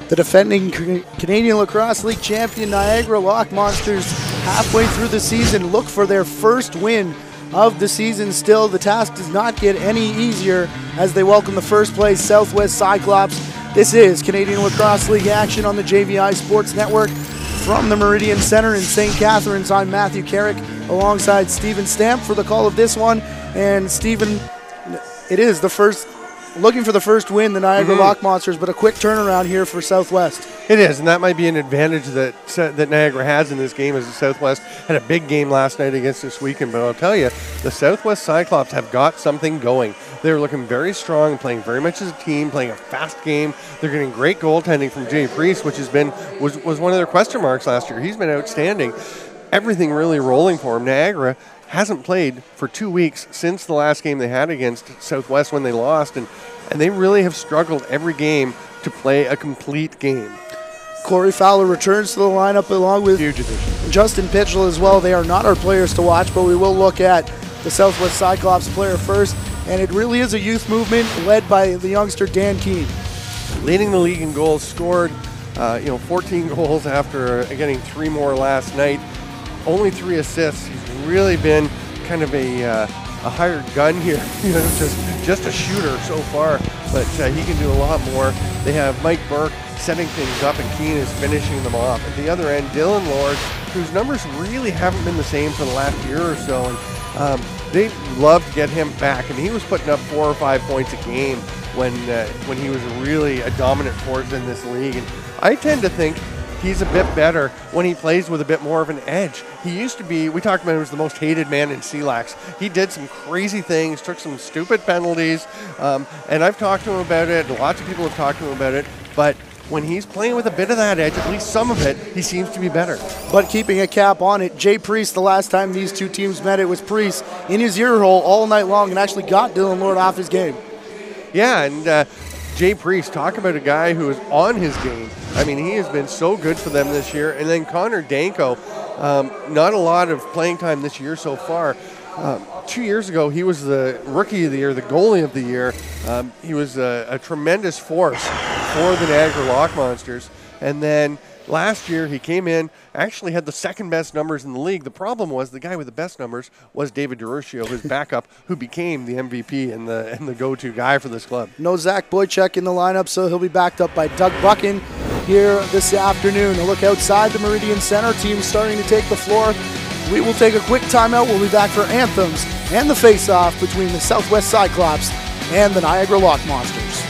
The defending Canadian Lacrosse League champion Niagara Lockmonsters, halfway through the season, look for their first win of the season. Still, the task does not get any easier as they welcome the first place Southwest Cyclops. This is Canadian Lacrosse League action on the JVI Sports Network. From the Meridian Centre in St Catharines, I'm Matthew Carrick alongside Stephen Stamp for the call of this one. And Stephen, it is the first, looking for the first win, the Niagara Lockmonsters, but a quick turnaround here for Southwest. It is, and that might be an advantage that Niagara has in this game, as the Southwest had a big game last night against this weekend. But I'll tell you, the Southwest Cyclops have got something going. They're looking very strong, playing very much as a team, playing a fast game. They're getting great goaltending from Jay Priest, which was one of their question marks last year. He's been outstanding. Everything really rolling for him. Niagara hasn't played for 2 weeks since the last game they had against Southwest when they lost, and they really have struggled every game to play a complete game. Corey Fowler returns to the lineup along with Justin Pitchell as well. They are not our players to watch, but we will look at the Southwest Cyclops player first, and it really is a youth movement led by the youngster Dan Keene. Leading the league in goals, scored 14 goals after getting 3 more last night. Only 3 assists. He's really been kind of a hired gun here, just a shooter so far, but he can do a lot more. They have Mike Burke setting things up, and Keene is finishing them off. At the other end, Dylan Lord, whose numbers really haven't been the same for the last year or so, and they'd love to get him back. And he was putting up 4 or 5 points a game when he was really a dominant force in this league. And I tend to think he's a bit better when he plays with a bit more of an edge. He used to be, we talked about him as the most hated man in CLax. He did some crazy things, took some stupid penalties, and I've talked to him about it, lots of people have talked to him about it, but when he's playing with a bit of that edge, at least some of it, he seems to be better. But keeping a cap on it, Jay Priest, the last time these two teams met, it was Priest in his ear hole all night long and actually got Dylan Lord off his game. Yeah, and Jay Priest, talk about a guy who is on his game. I mean, he has been so good for them this year. And then Connor Danko, not a lot of playing time this year so far. 2 years ago, he was the Rookie of the Year, the Goalie of the Year. He was a tremendous force for the Niagara Lockmonsters. And then last year, he came in, actually had the second best numbers in the league. The problem was the guy with the best numbers was David DeRuccio, his backup, who became the MVP and the go-to guy for this club. No Zach Boychuk in the lineup, so he'll be backed up by Doug Buchan here this afternoon. A look outside the Meridian Centre, team starting to take the floor. We will take a quick timeout. We'll be back for anthems and the face-off between the Southwest Cyclops and the Niagara Lockmonsters.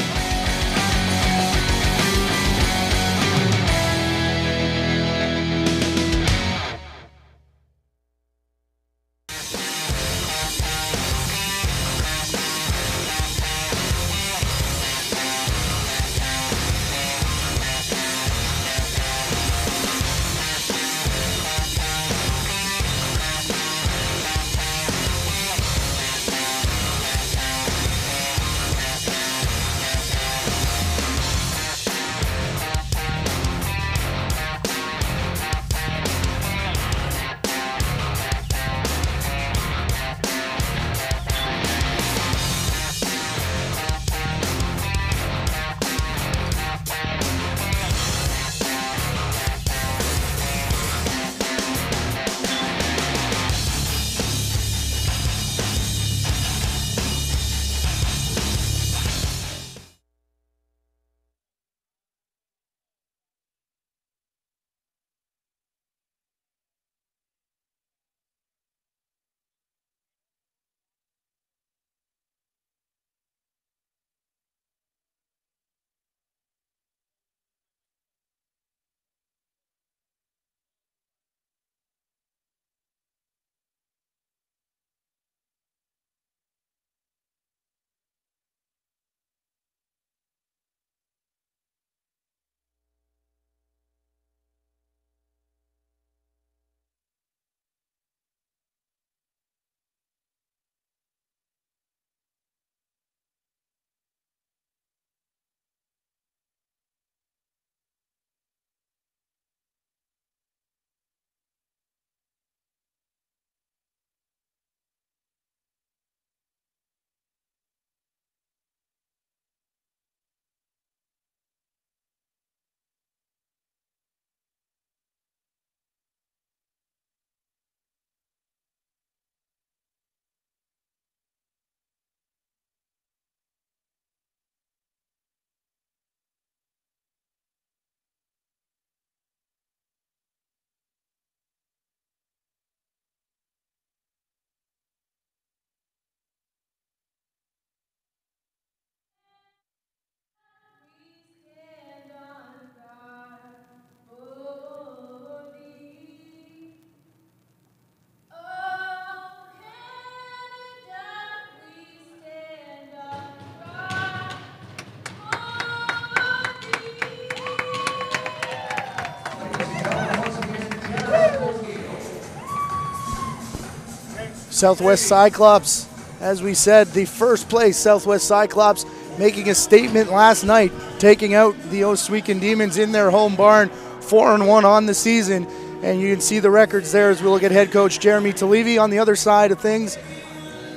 Southwest Cyclops, as we said, the first place Southwest Cyclops making a statement last night, taking out the Oswegan Demons in their home barn, 4-1 on the season. And you can see the records there as we look at head coach Jeremy Talevi. On the other side of things,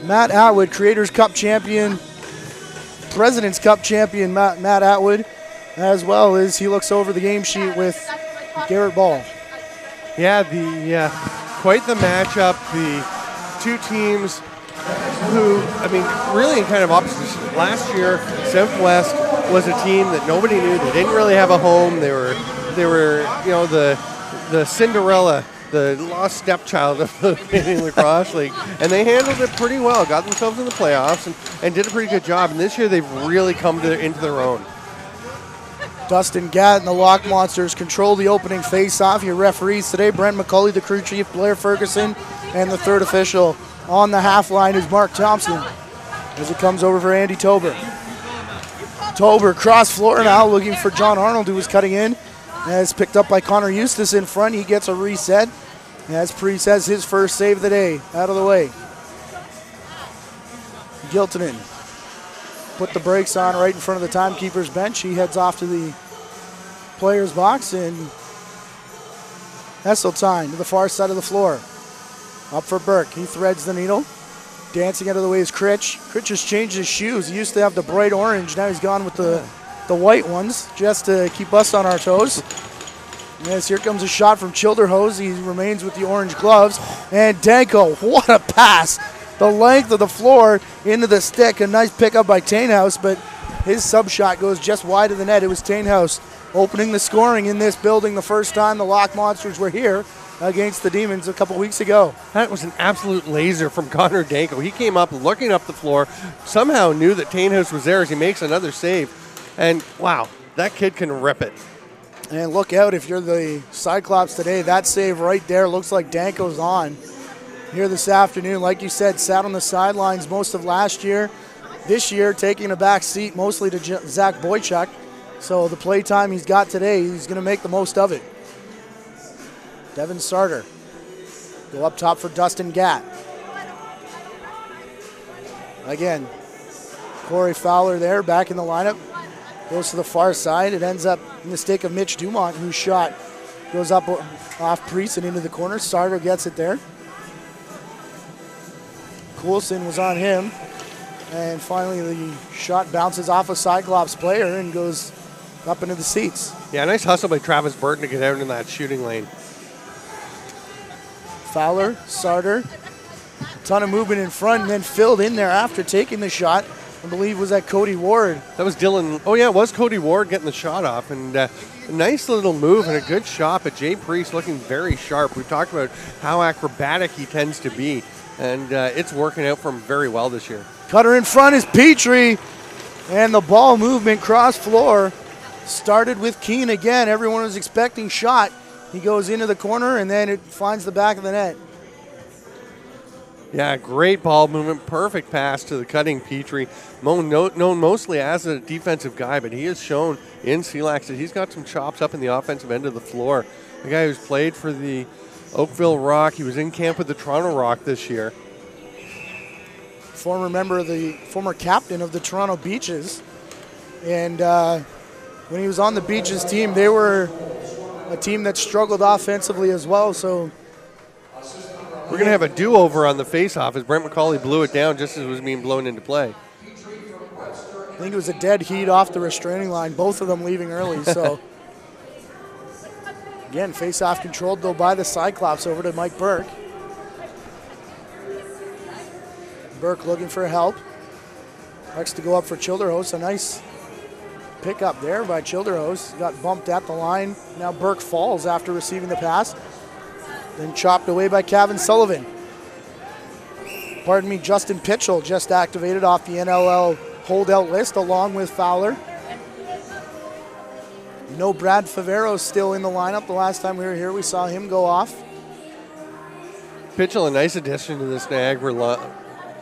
Matt Atwood, Creators Cup champion, President's Cup champion Matt Atwood, as well as he looks over the game sheet with Garrett Ball. Yeah, quite the matchup. The two teams who, I mean, really in kind of opposition. Last year, Southwest was a team that nobody knew. They didn't really have a home. They were, you know, the Cinderella, the lost stepchild of the Canadian Lacrosse League, and they handled it pretty well. Got themselves in the playoffs and did a pretty good job. And this year, they've really come into their own. Dustin Gatt and the Lockmonsters control the opening face-off. Your referees today, Brent McCulley, the crew chief, Blair Ferguson, and the third official on the half line is Mark Thompson as it comes over for Andy Tober. Tober cross floor now looking for John Arnold, who was cutting in. As picked up by Connor Eustace in front, he gets a reset. As Priest has his first save of the day out of the way. Giltonen put the brakes on right in front of the timekeeper's bench. He heads off to the player's box, and Esseltine to the far side of the floor. Up for Burke. He threads the needle. Dancing out of the way is Critch. Critch has changed his shoes. He used to have the bright orange. Now he's gone with the white ones just to keep us on our toes. Yes, here comes a shot from Childerhose. He remains with the orange gloves. And Danko, what a pass. The length of the floor into the stick. A nice pickup by Tainhouse, but his sub shot goes just wide of the net. It was Tainhouse opening the scoring in this building the first time the Lockmonsters were here against the Demons a couple weeks ago. That was an absolute laser from Connor Danko. He came up looking up the floor, somehow knew that Tainhouse was there as he makes another save. And wow, that kid can rip it. And look out if you're the Cyclops today. That save right there looks like Danko's on here this afternoon. Like you said, sat on the sidelines most of last year. This year, taking a back seat mostly to Zach Boychuk. So the play time he's got today, he's going to make the most of it. Devin Sarter go up top for Dustin Gatt. Again, Corey Fowler there back in the lineup. Goes to the far side. It ends up in the mistake of Mitch Dumont, whose shot goes up off Priest and into the corner. Sarter gets it there. Coulson was on him. And finally the shot bounces off a Cyclops player and goes up into the seats. Yeah, nice hustle by Travis Burton to get out in that shooting lane. Fowler, Sarter, a ton of movement in front and then filled in there after taking the shot. I believe was that Cody Ward. That was Dylan. Oh, yeah, it was Cody Ward getting the shot off. And a nice little move and a good shot, but Jay Priest looking very sharp. We've talked about how acrobatic he tends to be, and it's working out for him very well this year. Cutter in front is Petrie, and the ball movement cross floor started with Keane again. Everyone was expecting shot. He goes into the corner, and then it finds the back of the net. Yeah, great ball movement, perfect pass to the cutting Petrie. Known mostly as a defensive guy, but he has shown in CLax that he's got some chops up in the offensive end of the floor. The guy who's played for the Oakville Rock, he was in camp with the Toronto Rock this year. Former captain of the Toronto Beaches. And when he was on the Beaches team, they were a team that struggled offensively as well, so we're going to have a do-over on the face-off as Brent McCauley blew it down just as it was being blown into play. I think it was a dead heat off the restraining line, both of them leaving early. So again, face-off controlled, though, by the Cyclops over to Mike Burke. Burke looking for help. Likes to go up for Childerhose. A nice pickup there by Childerhose. Got bumped at the line. Now Burke falls after receiving the pass. Then chopped away by Kevin Sullivan. Pardon me, Justin Pitchell just activated off the NLL holdout list along with Fowler. No Brad Favero still in the lineup. The last time we were here, we saw him go off. Pitchell, a nice addition to this Niagara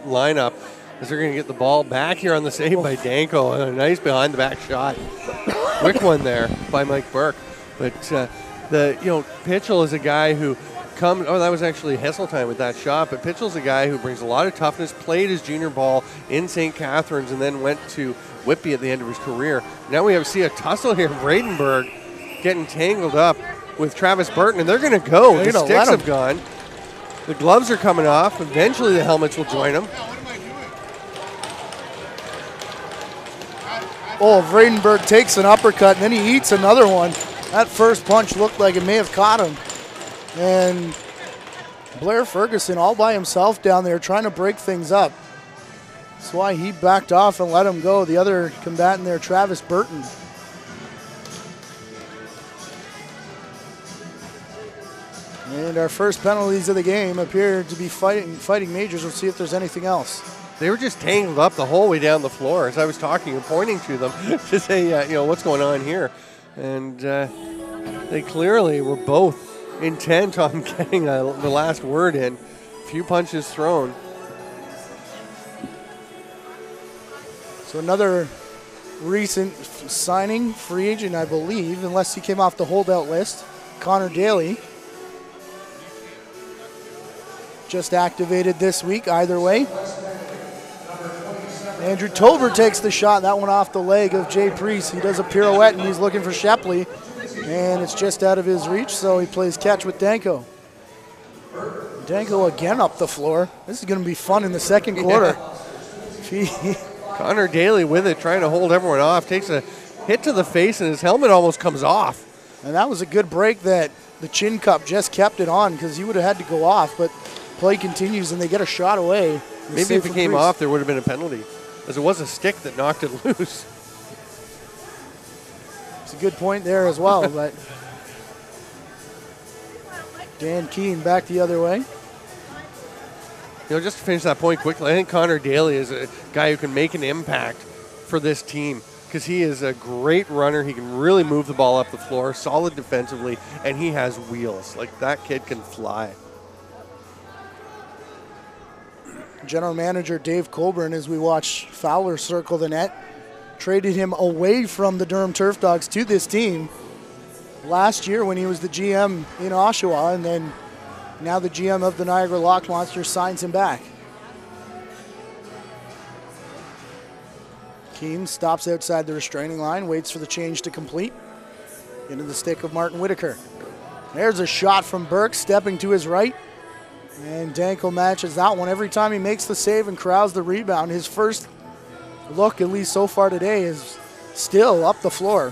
lineup as they're going to get the ball back here on the save by Danko. A nice behind-the-back shot. Quick one there by Mike Burke. But Pitchell is a guy who that was actually Hesseltine with that shot, but Pitchell's a guy who brings a lot of toughness, played his junior ball in St. Catharines, and then went to Whitby at the end of his career. Now we see a tussle here. Bradenburg getting tangled up with Travis Burton, and they're going to go. The sticks have gone. The gloves are coming off. Eventually the helmets will join them. Oh, Bradenburg takes an uppercut, and then he eats another one. That first punch looked like it may have caught him. And Blair Ferguson all by himself down there trying to break things up. That's why he backed off and let him go. The other combatant there, Travis Burton. And our first penalties of the game appear to be fighting majors. We'll see if there's anything else. They were just tangled up the whole way down the floor as I was talking and pointing to them to say, what's going on here. And they clearly were both intent on getting the last word in. A few punches thrown. So another recent signing, free agent, I believe, unless he came off the holdout list, Connor Daly. Just activated this week, either way. Andrew Tober takes the shot, that one off the leg of Jay Priest. He does a pirouette and he's looking for Shepley, and it's just out of his reach, so he plays catch with Danko. Danko again up the floor. This is going to be fun in the second quarter. Yeah. Connor Daly with it, trying to hold everyone off, takes a hit to the face and his helmet almost comes off. And that was a good break that the chin cup just kept it on, because he would have had to go off, but play continues and they get a shot away. Maybe if it came off, there would have been a penalty, as it was a stick that knocked it loose. It's a good point there as well, but Dan Keane back the other way. Just to finish that point quickly, I think Connor Daly is a guy who can make an impact for this team, because he is a great runner. He can really move the ball up the floor, solid defensively, and he has wheels. Like, that kid can fly. General Manager Dave Colburn, as we watch Fowler circle the net, traded him away from the Durham Turf Dogs to this team last year when he was the GM in Oshawa, and then now the GM of the Niagara Lockmonsters signs him back. Keane stops outside the restraining line, waits for the change to complete. Into the stick of Martin Whitaker. There's a shot from Burke, stepping to his right. And Danko matches that one. Every time he makes the save and corrals the rebound, his first look, at least so far today, is still up the floor.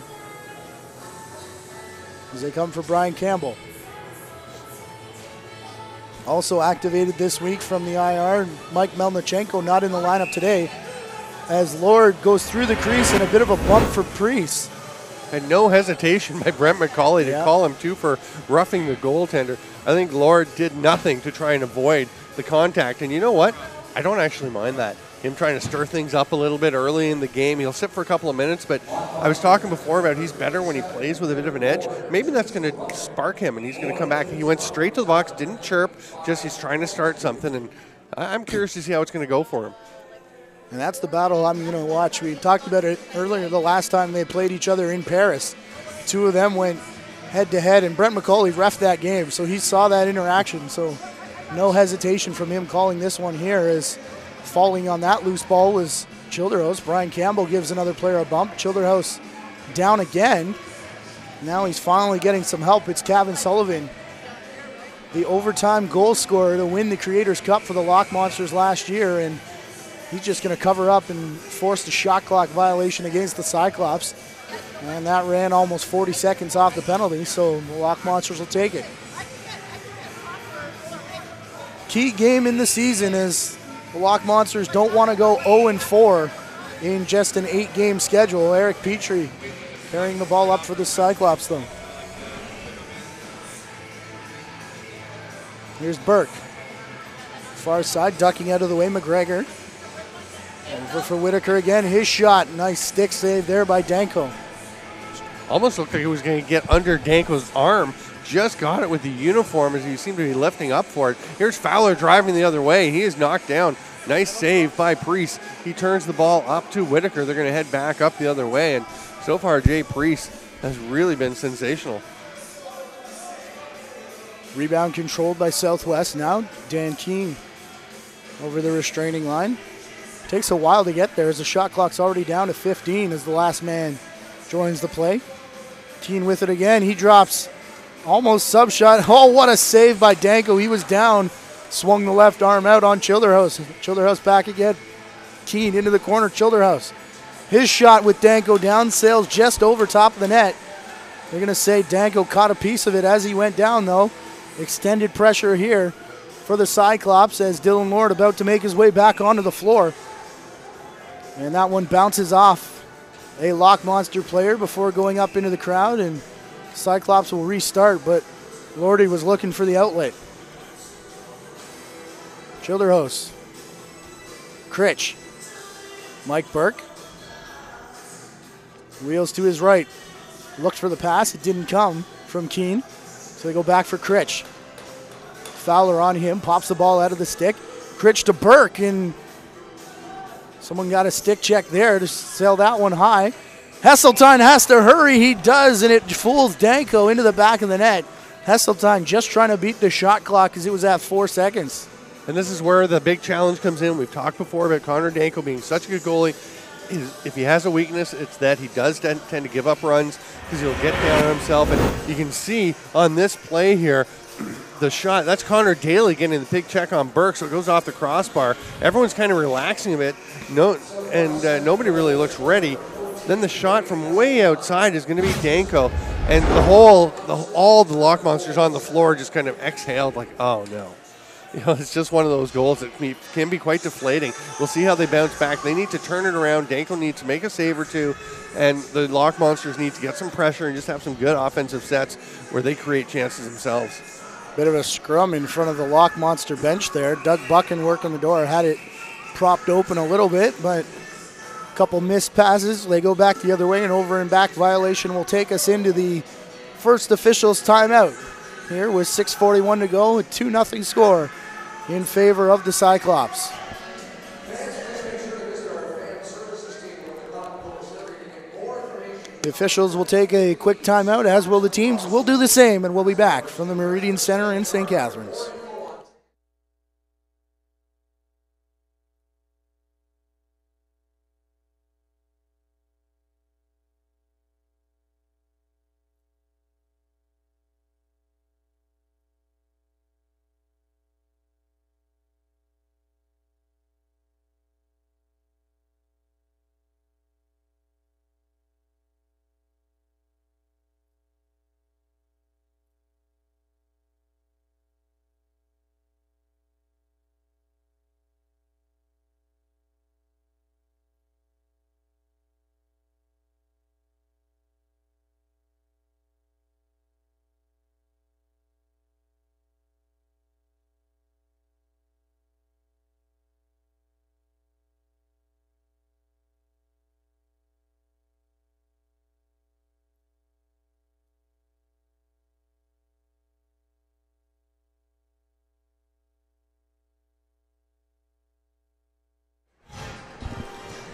As they come for Brian Campbell. Also activated this week from the IR, Mike Melnichenko not in the lineup today, as Lord goes through the crease and a bit of a bump for Priest. And no hesitation by Brent McCauley to call him too for roughing the goaltender. I think Lord did nothing to try and avoid the contact. And you know what? I don't actually mind that. Him trying to stir things up a little bit early in the game. He'll sit for a couple of minutes, but I was talking before about he's better when he plays with a bit of an edge. Maybe that's going to spark him and he's going to come back. He went straight to the box, didn't chirp, just he's trying to start something. And I'm curious to see how it's going to go for him. And that's the battle I'm going to watch. We talked about it earlier the last time they played each other in Paris. Two of them went head-to-head, and Brent McCauley reffed that game, so he saw that interaction. So no hesitation from him calling this one here, as falling on that loose ball was Childerhouse. Brian Campbell gives another player a bump. Childerhouse down again. Now he's finally getting some help. It's Kevin Sullivan, the overtime goal scorer to win the Creators Cup for the Lockmonsters last year, and he's just going to cover up and force the shot clock violation against the Cyclops. And that ran almost 40 seconds off the penalty, so the Lockmonsters will take it. Key game in the season is the Lockmonsters don't want to go 0-4 in just an 8-game schedule. Eric Petrie carrying the ball up for the Cyclops, though. Here's Burke. Far side, ducking out of the way, McGregor. Over for Whitaker again, his shot. Nice stick save there by Danko. Almost looked like he was going to get under Danko's arm. Just got it with the uniform as he seemed to be lifting up for it. Here's Fowler driving the other way. He is knocked down. Nice save by Priest. He turns the ball up to Whitaker. They're going to head back up the other way. And so far, Jay Priest has really been sensational. Rebound controlled by Southwest now. Dan Keene over the restraining line. Takes a while to get there as the shot clock's already down to 15 as the last man joins the play. Keene with it again. He drops almost sub shot. Oh, what a save by Danko. He was down. Swung the left arm out on Childerhouse. Childerhouse back again. Keene into the corner. Childerhouse. His shot with Danko down sails just over top of the net. They're going to say Danko caught a piece of it as he went down, though. Extended pressure here for the Cyclops as Dylan Lord about to make his way back onto the floor. And that one bounces off a Lockmonster player before going up into the crowd, and Cyclops will restart, but Lordy was looking for the outlet. Childerhouse. Critch. Mike Burke. Wheels to his right. Looked for the pass. It didn't come from Keene. So they go back for Critch. Fowler on him. Pops the ball out of the stick. Critch to Burke, and someone got a stick check there to sail that one high. Hesseltine has to hurry. He does, and it fools Danko into the back of the net. Hesseltine just trying to beat the shot clock because it was at 4 seconds. And this is where the big challenge comes in. We've talked before about Connor Danko being such a good goalie. If he has a weakness, it's that he does tend to give up runs because he'll get down on himself. And you can see on this play here, the shot, that's Connor Daly getting the big check on Burke, so it goes off the crossbar. Everyone's kind of relaxing a bit, nobody really looks ready. Then the shot from way outside is going to be Danko. And all the Lockmonsters on the floor just kind of exhaled like, oh no. It's just one of those goals that can be quite deflating. We'll see how they bounce back. They need to turn it around. Danko needs to make a save or two, and the Lockmonsters need to get some pressure and just have some good offensive sets where they create chances themselves. Bit of a scrum in front of the Lockmonster bench there. Doug Buchan working the door. Had it propped open a little bit, but a couple missed passes. They go back the other way, and over and back violation will take us into the first official's timeout. Here with 6:41 to go, a 2-0 score in favor of the Cyclops. The officials will take a quick timeout, as will the teams. We'll do the same, and we'll be back from the Meridian Centre in St Catharines.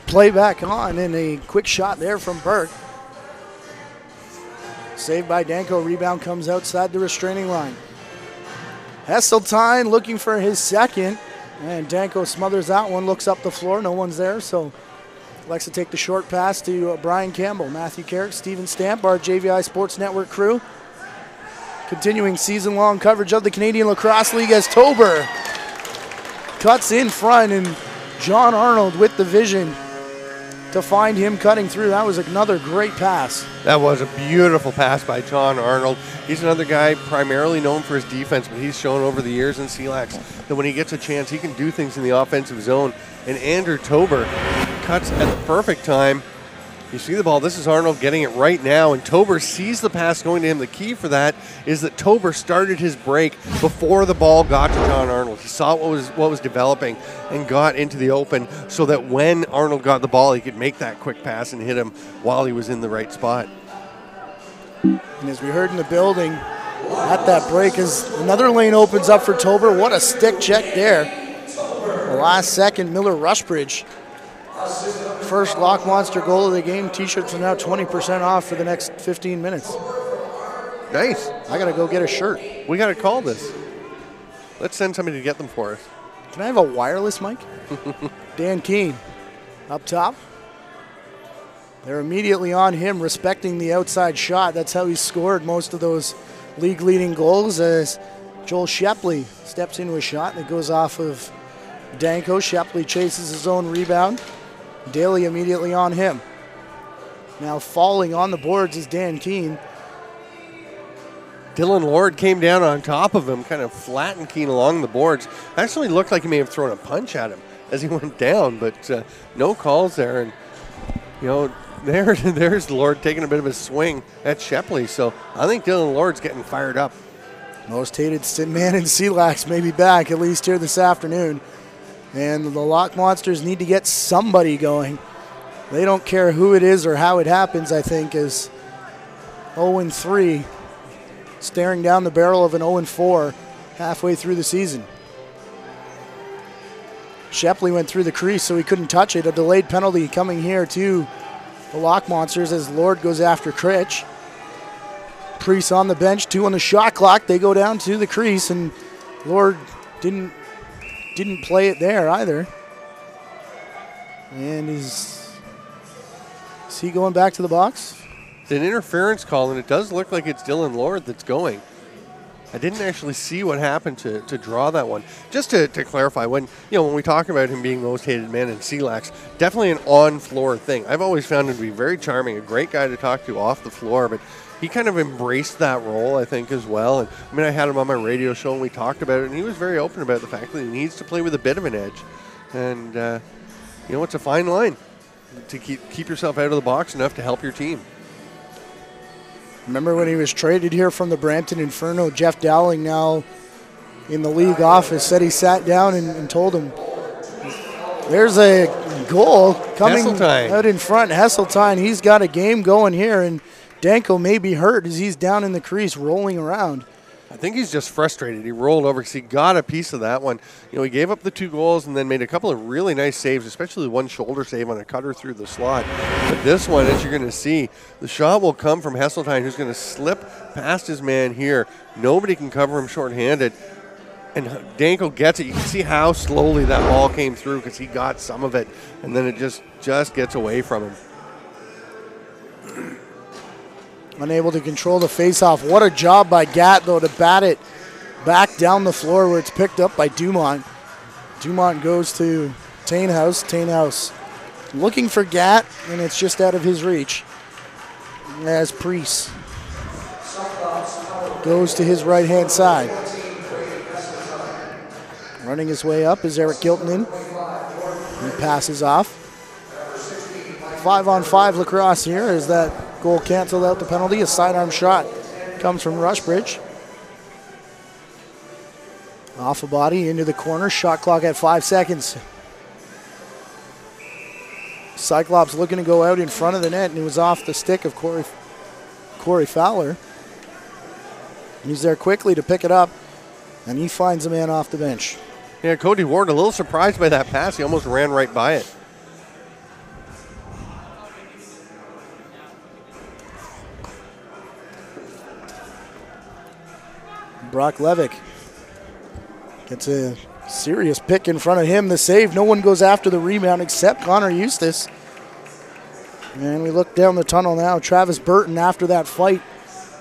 Play back on, and a quick shot there from Burke. Saved by Danko. Rebound comes outside the restraining line. Hesseltine looking for his second, and Danko smothers that one, looks up the floor. No one's there, so likes to take the short pass to Brian Campbell. Matthew Carrick, Steven Stamp, our JVI Sports Network crew. Continuing season-long coverage of the Canadian Lacrosse League as Tober cuts in front, and John Arnold with the vision to find him cutting through. That was another great pass. That was a beautiful pass by John Arnold. He's another guy primarily known for his defense, but he's shown over the years in CLax that when he gets a chance, he can do things in the offensive zone. And Andrew Tober cuts at the perfect time. You see the ball. This is Arnold getting it right now, and Tober sees the pass going to him. The key for that is that Tober started his break before the ball got to John Arnold. He saw what was developing and got into the open so that when Arnold got the ball, he could make that quick pass and hit him while he was in the right spot. And as we heard in the building, at that break, as another lane opens up for Tober, what a stick check there. The last second, Miller Rushbridge. First Lockmonster goal of the game. T-shirts are now 20% off for the next 15 minutes. Nice. I got to go get a shirt. We got to call this. Let's send somebody to get them for us. Can I have a wireless mic? Dan Keene up top. They're immediately on him, respecting the outside shot. That's how he scored most of those league-leading goals, as Joel Shepley steps into a shot and it goes off of Danko. Shepley chases his own rebound. Daly immediately on him. Now falling on the boards is Dan Keene. Dylan Lord came down on top of him, kind of flattened Keene along the boards. Actually looked like he may have thrown a punch at him as he went down, but no calls there. And, you know, there's Lord taking a bit of a swing at Shepley. So I think Dylan Lord's getting fired up. Most hated man in CLax may be back, at least here this afternoon. And the Lockmonsters need to get somebody going. They don't care who it is or how it happens, I think, as 0-3, staring down the barrel of an 0-4 halfway through the season. Shepley went through the crease, so he couldn't touch it. A delayed penalty coming here to the Lockmonsters as Lord goes after Critch. Priest on the bench, 2 on the shot clock. They go down to the crease, and Lord didn't play it there either. And is he going back to the box? It's an interference call, and it does look like it's Dylan Lord that's going. I didn't actually see what happened to draw that one. Just to clarify, when we talk about him being most hated man in CLax, definitely an on-floor thing. I've always found him to be very charming, a great guy to talk to off the floor, but he kind of embraced that role, I think, as well. And I mean, I had him on my radio show and we talked about it, and he was very open about the fact that he needs to play with a bit of an edge. And it's a fine line to keep yourself out of the box enough to help your team. Remember when he was traded here from the Brampton Inferno, Jeff Dowling, now in the league office, said he sat down and told him, there's a goal coming out in front. Hesseltine, he's got a game going here, and Danko may be hurt as he's down in the crease rolling around. I think he's just frustrated. He rolled over because he got a piece of that one. He gave up the 2 goals and then made a couple of really nice saves, especially one shoulder save on a cutter through the slot. But this one, as you're going to see, the shot will come from Hesseltine, who's going to slip past his man here. Nobody can cover him shorthanded. And Danko gets it. You can see how slowly that ball came through because he got some of it, and then it just gets away from him. Unable to control the faceoff. What a job by Gat, though, to bat it back down the floor where it's picked up by Dumont. Dumont goes to Tainhouse. Tainhouse looking for Gat, and it's just out of his reach. As Priest goes to his right-hand side. Running his way up is Eric Giltonen. He passes off. 5-on-5 lacrosse here as that goal canceled out the penalty. A sidearm shot comes from Rushbridge. Off a body into the corner. Shot clock at 5 seconds. Cyclops looking to go out in front of the net, and it was off the stick of Corey Fowler. He's there quickly to pick it up, and he finds a man off the bench. Yeah, Cody Ward a little surprised by that pass. He almost ran right by it. Brock Levick gets a serious pick in front of him. The save, no one goes after the rebound except Connor Eustace. And we look down the tunnel now. Travis Burton, after that fight,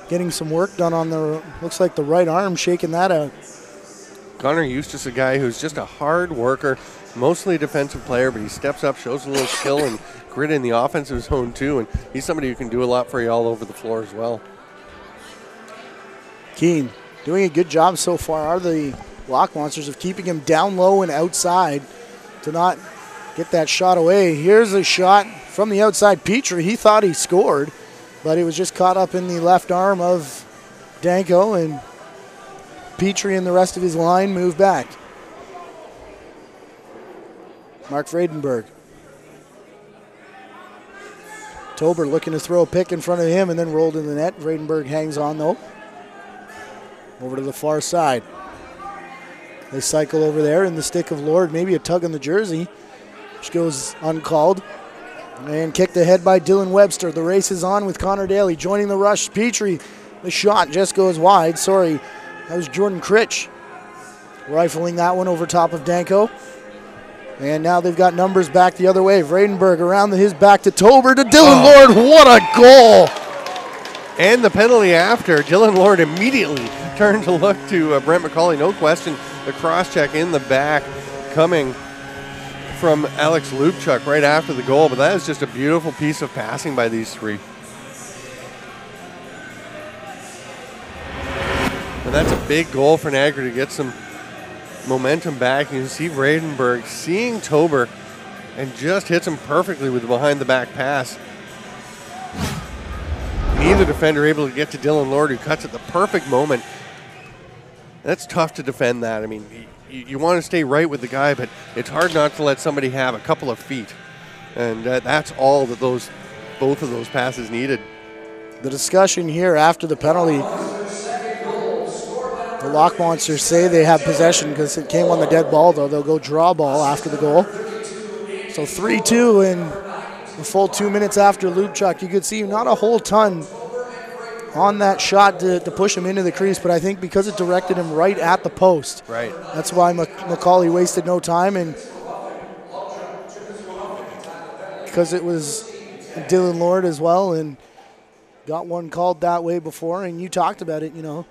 getting some work done on the, looks like the right arm, shaking that out. Connor Eustace, a guy who's just a hard worker, mostly a defensive player, but he steps up, shows a little skill and grit in the offensive zone too, and he's somebody who can do a lot for you all over the floor as well. Keene doing a good job so far are the Lockmonsters of keeping him down low and outside to not get that shot away. Here's a shot from the outside. Petrie, he thought he scored, but it was just caught up in the left arm of Danko, and Petrie and the rest of his line move back. Mark Vredenberg. Tober looking to throw a pick in front of him and then rolled in the net. Vredenberg hangs on though. Over to the far side. They cycle over there in the stick of Lord. Maybe a tug on the jersey, which goes uncalled. And kicked ahead by Dylan Webster. The race is on with Connor Daly joining the rush. Petrie The shot just goes wide. Sorry, that was Jordan Critch rifling that one over top of Danko. And now they've got numbers back the other way. Vredenberg around his back to Tober to Dylan Lord. What a goal! And the penalty after. Dylan Lord immediately turned to look to Brent McCauley. No question, the cross-check in the back coming from Alex Lubchuk right after the goal. But that is just a beautiful piece of passing by these three. And that's a big goal for Niagara to get some momentum back. You can see Vredenberg seeing Tober and just hits him perfectly with the behind-the-back pass. Neither defender able to get to Dylan Lord, who cuts at the perfect moment. That's tough to defend that. I mean, you want to stay right with the guy, but it's hard not to let somebody have a couple of feet. And that's all that both of those passes needed. The discussion here after the penalty, the Lockmonsters say they have possession because it came on the dead ball, though. They'll go draw ball after the goal. So 3-2 in a full 2 minutes after Lubchuk. You could see not a whole ton on that shot to push him into the crease, but I think because it directed him right at the post. Right. That's why McCauley wasted no time, and because it was Dylan Lord as well, and got one called that way before, and you talked about it, you know.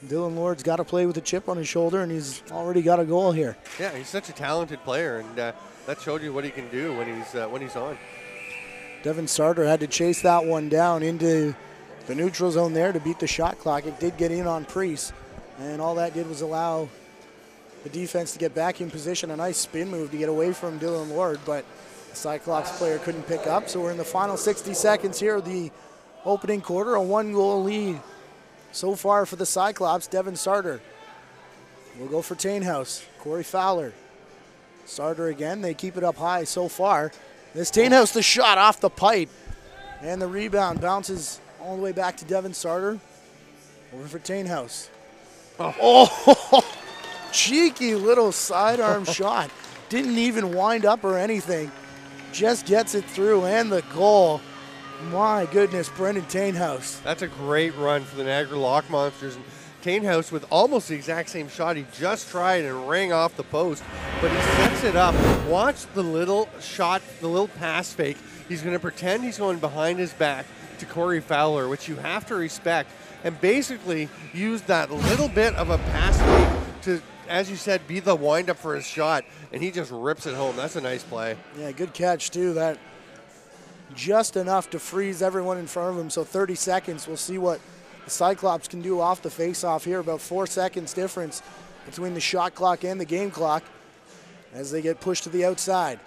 Dylan Lord's got to play with a chip on his shoulder, and he's already got a goal here. Yeah, he's such a talented player, and that showed you what he can do when he's on. Devin Sarter had to chase that one down into the neutral zone there to beat the shot clock. It did get in on Priest, and all that did was allow the defense to get back in position. A nice spin move to get away from Dylan Lord, but the Cyclops player couldn't pick up. So we're in the final 60 seconds here of the opening quarter, a 1-goal lead so far for the Cyclops. Devin Sarter will go for Tainhouse. Corey Fowler. Sarter again. They keep it up high so far. This Tainhouse, the shot off the pipe. And the rebound bounces all the way back to Devin Sarter. Over for Tainhouse. Oh, cheeky little sidearm shot. Didn't even wind up or anything. Just gets it through, and the goal. My goodness, Brendan Tainhouse. That's a great run for the Niagara Lockmonsters. Tainhouse with almost the exact same shot. He just tried and rang off the post, but he sets it up. Watch the little shot, the little pass fake. He's going to pretend he's going behind his back to Corey Fowler, which you have to respect, and basically use that little bit of a pass fake to, as you said, be the wind-up for his shot, and he just rips it home. That's a nice play. Yeah, good catch, too. That just enough to freeze everyone in front of him, so 30 seconds. We'll see what the Cyclops can do off the face-off here. About 4 seconds difference between the shot clock and the game clock as they get pushed to the outside.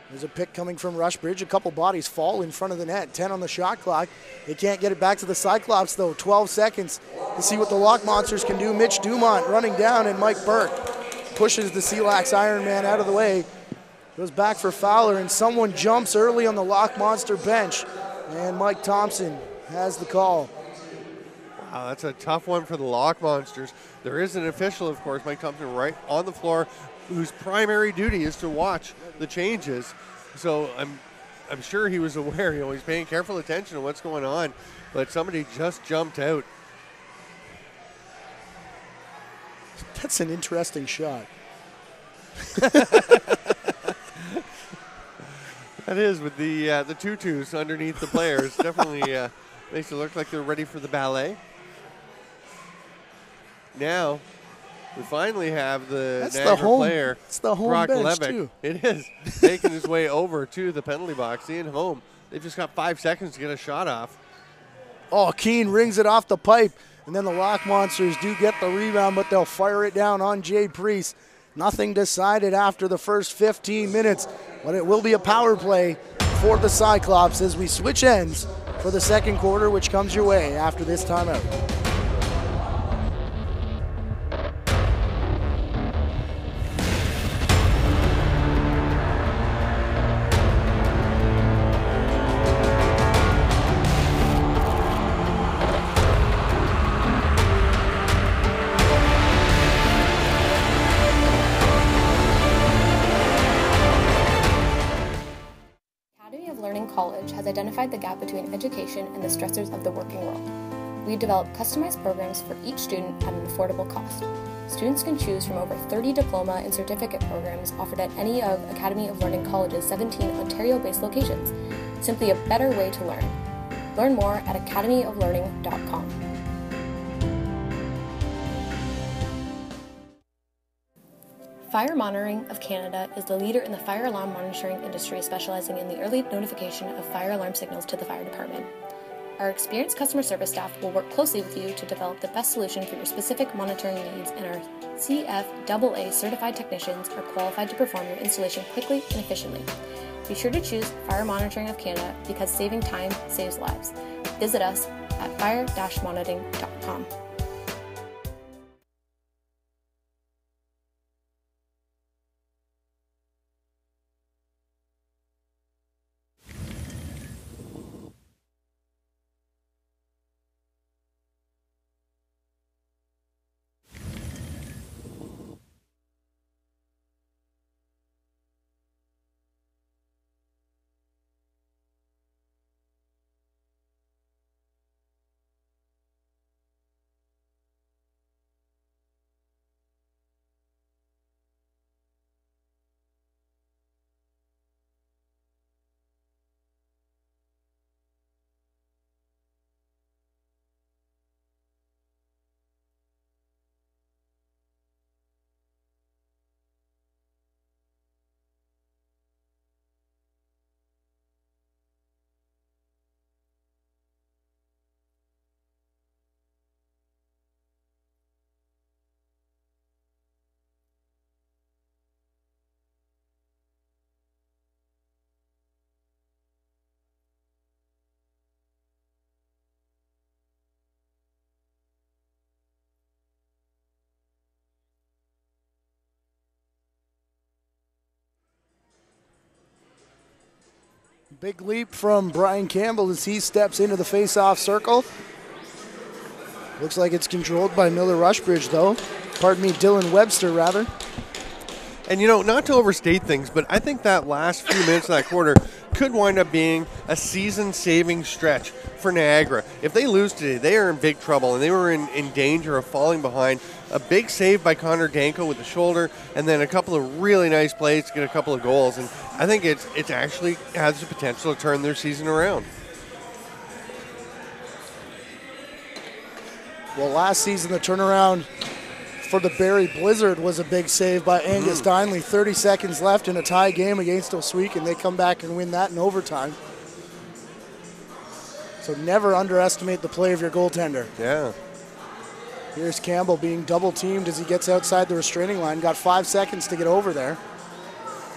There's a pick coming from Rushbridge. A couple bodies fall in front of the net. 10 on the shot clock. They can't get it back to the Cyclops, though. 12 seconds to see what the Lockmonsters can do. Mitch Dumont running down, and Mike Burke pushes the CLax Ironman out of the way. Goes back for Fowler, and someone jumps early on the Lockmonster bench. And Mike Thompson has the call. Wow, that's a tough one for the Lockmonsters. There is an official, of course, Mike Thompson, right on the floor, whose primary duty is to watch the changes. So I'm sure he was aware, he's paying careful attention to what's going on, but somebody just jumped out. That's an interesting shot. That is, with the tutus underneath the players. Definitely makes it look like they're ready for the ballet. Now, we finally have the Niagara player, it's the home Brock bench Levick. too. It is, making his way over to the penalty box, seeing home. They've just got 5 seconds to get a shot off. Oh, Keane rings it off the pipe, and then the Lockmonsters do get the rebound, but they'll fire it down on Jay Priest. Nothing decided after the first 15 minutes, but it will be a power play for the Cyclops as we switch ends for the second quarter, which comes your way after this timeout. College has identified the gap between education and the stressors of the working world. We develop customized programs for each student at an affordable cost. Students can choose from over 30 diploma and certificate programs offered at any of Academy of Learning College's 17 Ontario-based locations. Simply a better way to learn. Learn more at academyoflearning.com. Fire Monitoring of Canada is the leader in the fire alarm monitoring industry, specializing in the early notification of fire alarm signals to the fire department. Our experienced customer service staff will work closely with you to develop the best solution for your specific monitoring needs, and our CFAA certified technicians are qualified to perform your installation quickly and efficiently. Be sure to choose Fire Monitoring of Canada because saving time saves lives. Visit us at fire-monitoring.com. Big leap from Brian Campbell as he steps into the face-off circle. Looks like it's controlled by Miller Rushbridge, though. Pardon me, Dylan Webster, rather. And, you know, not to overstate things, but I think that last few minutes of that quarter could wind up being a season-saving stretch for Niagara. If they lose today, they are in big trouble, and they were in danger of falling behind. A big save by Connor Danko with the shoulder, and then a couple of really nice plays to get a couple of goals. And I think it actually has the potential to turn their season around. Well, last season, the turnaround for the Barrie Blizzard was a big save by Angus Dinley. 30 seconds left in a tie game against Oswego, and they come back and win that in overtime. So never underestimate the play of your goaltender. Yeah. Here's Campbell being double-teamed as he gets outside the restraining line. Got 5 seconds to get over there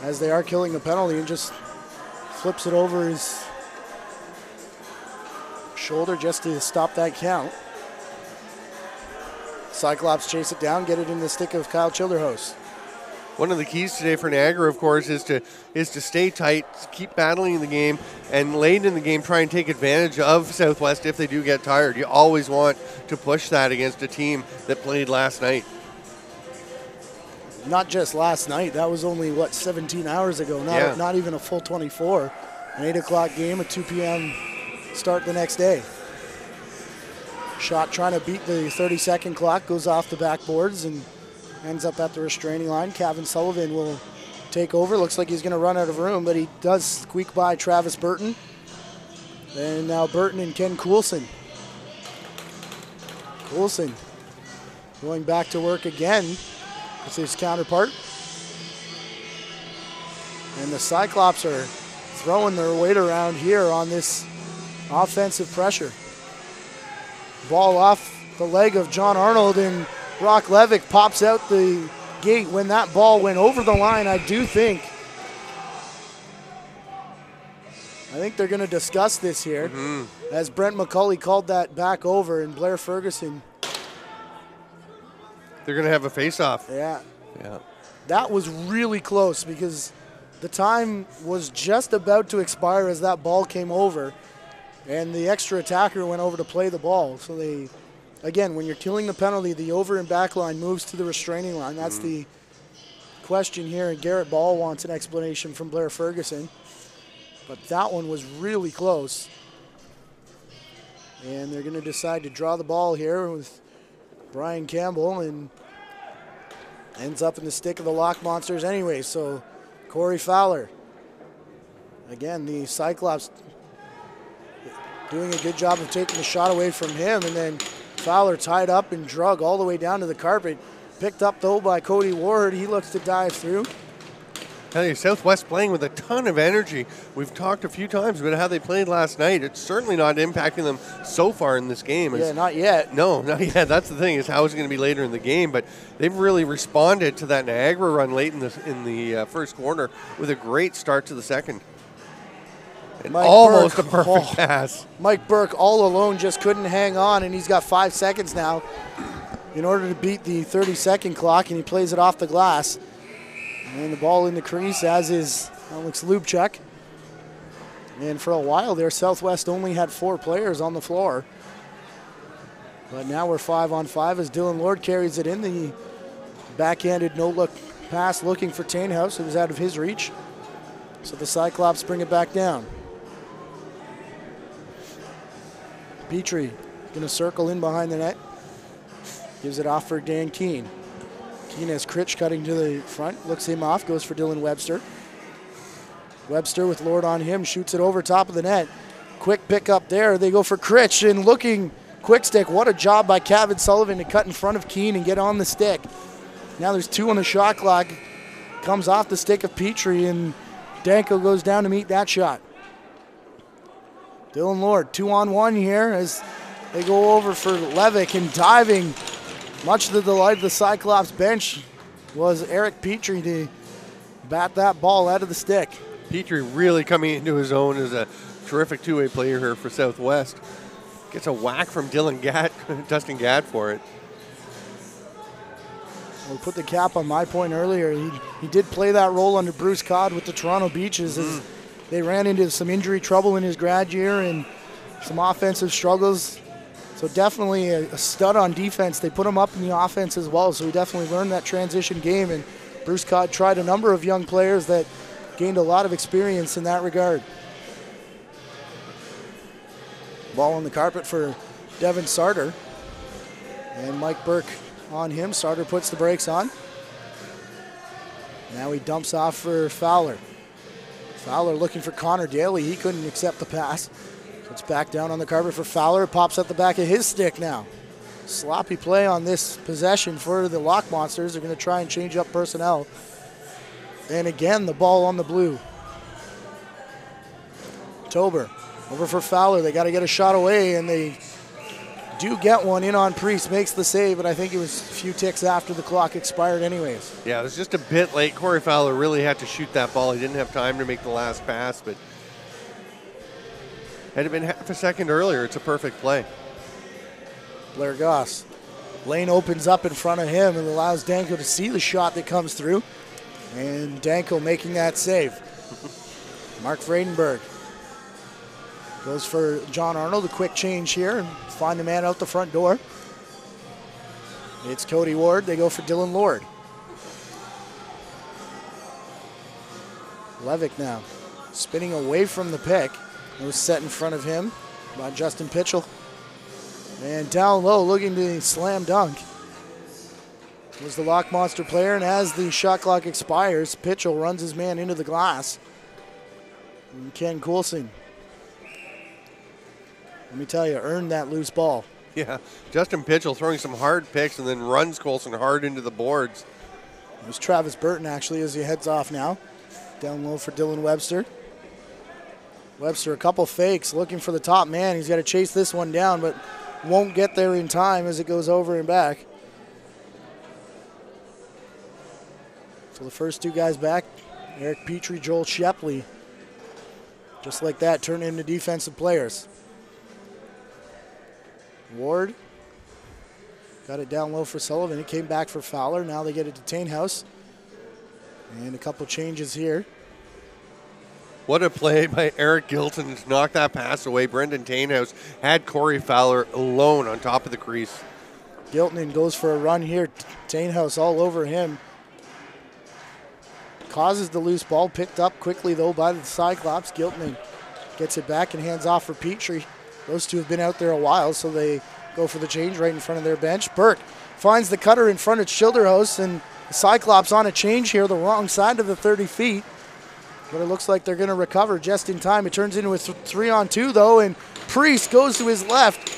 as they are killing the penalty, and just flips it over his shoulder just to stop that count. Cyclops chase it down, get it in the stick of Kyle Childerhouse. One of the keys today for Niagara, of course, is to stay tight, keep battling the game, and late in the game try and take advantage of Southwest if they do get tired. You always want to push that against a team that played last night. Not just last night. That was only, 17 hours ago. Not even a full 24. An 8 o'clock game, a 2 p.m. start the next day. Shot trying to beat the 30-second clock, goes off the backboards and ends up at the restraining line. Kevin Sullivan will take over. Looks like he's going to run out of room, but he does squeak by Travis Burton. And now Burton and Ken Coulson. Coulson going back to work again with his counterpart. And the Cyclops are throwing their weight around here on this offensive pressure. Ball off the leg of John Arnold, and Brock Levick pops out the gate. When that ball went over the line, I think they're going to discuss this here, as Brent McCulley called that back over, and Blair Ferguson. They're going to have a face-off. Yeah. Yeah. That was really close because the time was just about to expire as that ball came over, and the extra attacker went over to play the ball. So they, again, when you're killing the penalty, the over and back line moves to the restraining line. That's the question here, and Garrett Ball wants an explanation from Blair Ferguson. but that one was really close. And they're going to decide to draw the ball here with Brian Campbell, and ends up in the stick of the Lockmonsters anyway. So Corey Fowler, again, the Cyclops doing a good job of taking the shot away from him, and then Fowler tied up and drug all the way down to the carpet. Picked up though by Cody Ward. He looks to dive through. Tell you, Southwest playing with a ton of energy. We've talked a few times about how they played last night. It's certainly not impacting them so far in this game. Yeah, not yet. No, not yet. That's the thing, is how it's going to be later in the game. But they've really responded to that Niagara run late in the first quarter with a great start to the second. And almost Burke, a perfect pass. Mike Burke all alone just couldn't hang on, and he's got 5 seconds now in order to beat the 30-second clock, and he plays it off the glass. And the ball in the crease, as is Alex Lubchuk. And for a while there, Southwest only had 4 players on the floor. But now we're 5-on-5 as Dylan Lord carries it in. The backhanded no-look pass looking for Tainhouse. It was out of his reach. So the Cyclops bring it back down. Petrie going to circle in behind the net. Gives it off for Dan Keene. Keene has Critch cutting to the front, looks him off, goes for Dylan Webster. Webster with Lord on him, shoots it over top of the net. Quick pick up there. They go for Critch, and looking quick stick. What a job by Kevin Sullivan to cut in front of Keene and get on the stick. Now there's 2 on the shot clock. Comes off the stick of Petrie, and Danko goes down to meet that shot. Dylan Lord, 2-on-1 here as they go over for Levick, and diving, much to the delight of the Cyclops bench, was Eric Petrie to bat that ball out of the stick. Petrie really coming into his own as a terrific two-way player here for Southwest. Gets a whack from Dustin Gadd for it. We'll put the cap on my point earlier. He did play that role under Bruce Codd with the Toronto Beaches as they ran into some injury trouble in his grad year and some offensive struggles. So definitely a stud on defense. They put him up in the offense as well, so he definitely learned that transition game, and Bruce Codd tried a number of young players that gained a lot of experience in that regard. Ball on the carpet for Devin Sarter, and Mike Burke on him. Sarter puts the brakes on. Now he dumps off for Fowler. Fowler looking for Connor Daly. He couldn't accept the pass. It's back down on the carpet for Fowler. Pops at the back of his stick now. Sloppy play on this possession for the Lockmonsters. They're going to try and change up personnel. And again, the ball on the blue. Tober over for Fowler. They got to get a shot away, and they do get one in on Priest. Makes the save, but I think it was a few ticks after the clock expired anyways. Yeah, it was just a bit late. Corey Fowler really had to shoot that ball. He didn't have time to make the last pass, but had it been half a second earlier, it's a perfect play. Blair Goss. Lane opens up in front of him and allows Danko to see the shot that comes through. And Danko making that save. Mark Vredenberg goes for John Arnold. A quick change here and find the man out the front door. It's Cody Ward. They go for Dylan Lord. Levick now spinning away from the pick. It was set in front of him by Justin Pitchell. And down low, looking to slam dunk, was the Lockmonster player. And as the shot clock expires, Pitchell runs his man into the glass. And Ken Coulson, let me tell you, earned that loose ball. Yeah, Justin Pitchell throwing some hard picks and then runs Coulson hard into the boards. It was Travis Burton, actually, as he heads off now. Down low for Dylan Webster. Webster, a couple fakes, looking for the top man. He's got to chase this one down, but won't get there in time as it goes over and back. So the first 2 guys back, Eric Petrie, Joel Shepley. Just like that, turn into defensive players. Ward got it down low for Sullivan. It came back for Fowler. Now they get it to Tainhouse. And a couple changes here. What a play by Eric Gilton to knock that pass away. Brendan Tainhouse had Corey Fowler alone on top of the crease. Gilton goes for a run here. Tainhouse all over him. causes the loose ball. Picked up quickly, though, by the Cyclops. Giltman gets it back and hands off for Petrie. Those two have been out there a while, so they go for the change right in front of their bench. Burke finds the cutter in front of Schilderhaus, and the Cyclops on a change here, the wrong side of the 30 feet. But it looks like they're going to recover just in time. It turns into a 3-on-2, though, and Priest goes to his left.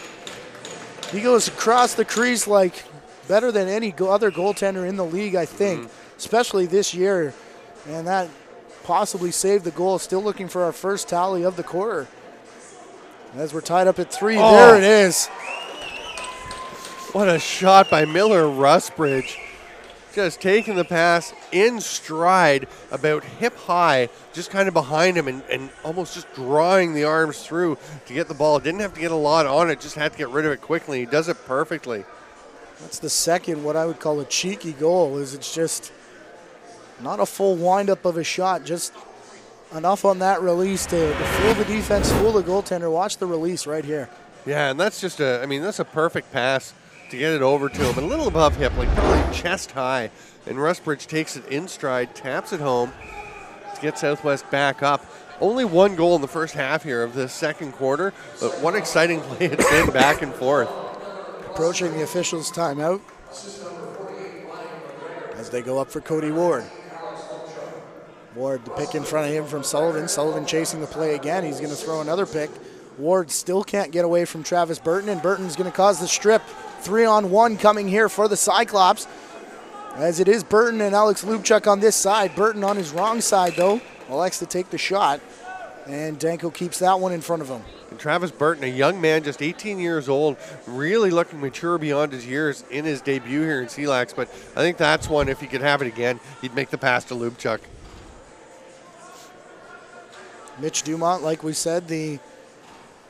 He goes across the crease like better than any other goaltender in the league, I think, especially this year. And that possibly saved the goal. Still looking for our first tally of the quarter. As we're tied up at 3, there it is. What a shot by Miller Rusbridge. Just taking the pass in stride, about hip high, just kind of behind him and almost just drawing the arms through to get the ball. Didn't have to get a lot on it, just had to get rid of it quickly. He does it perfectly. That's the second, what I would call a cheeky goal, is it's just not a full windup of a shot, just enough on that release to fool the defense, fool the goaltender. Watch the release right here. Yeah, and that's just that's a perfect pass to get it over to him. A little above hip, like probably chest high. And Rusbridge takes it in stride, taps it home to get Southwest back up. Only one goal in the first half here of the second quarter, but what exciting play it's been back and forth. Approaching the officials' timeout as they go up for Cody Ward. Ward, the pick in front of him from Sullivan. Sullivan chasing the play again. He's going to throw another pick. Ward still can't get away from Travis Burton, and Burton's going to cause the strip. 3-on-1 coming here for the Cyclops, as it is Burton and Alex Lubchuk on this side. Burton on his wrong side, though, elects to take the shot, and Danko keeps that one in front of him. And Travis Burton, a young man, just 18 years old, really looking mature beyond his years in his debut here in CLax, but I think that's one, if he could have it again, he'd make the pass to Lubchuk. Mitch Dumont, like we said,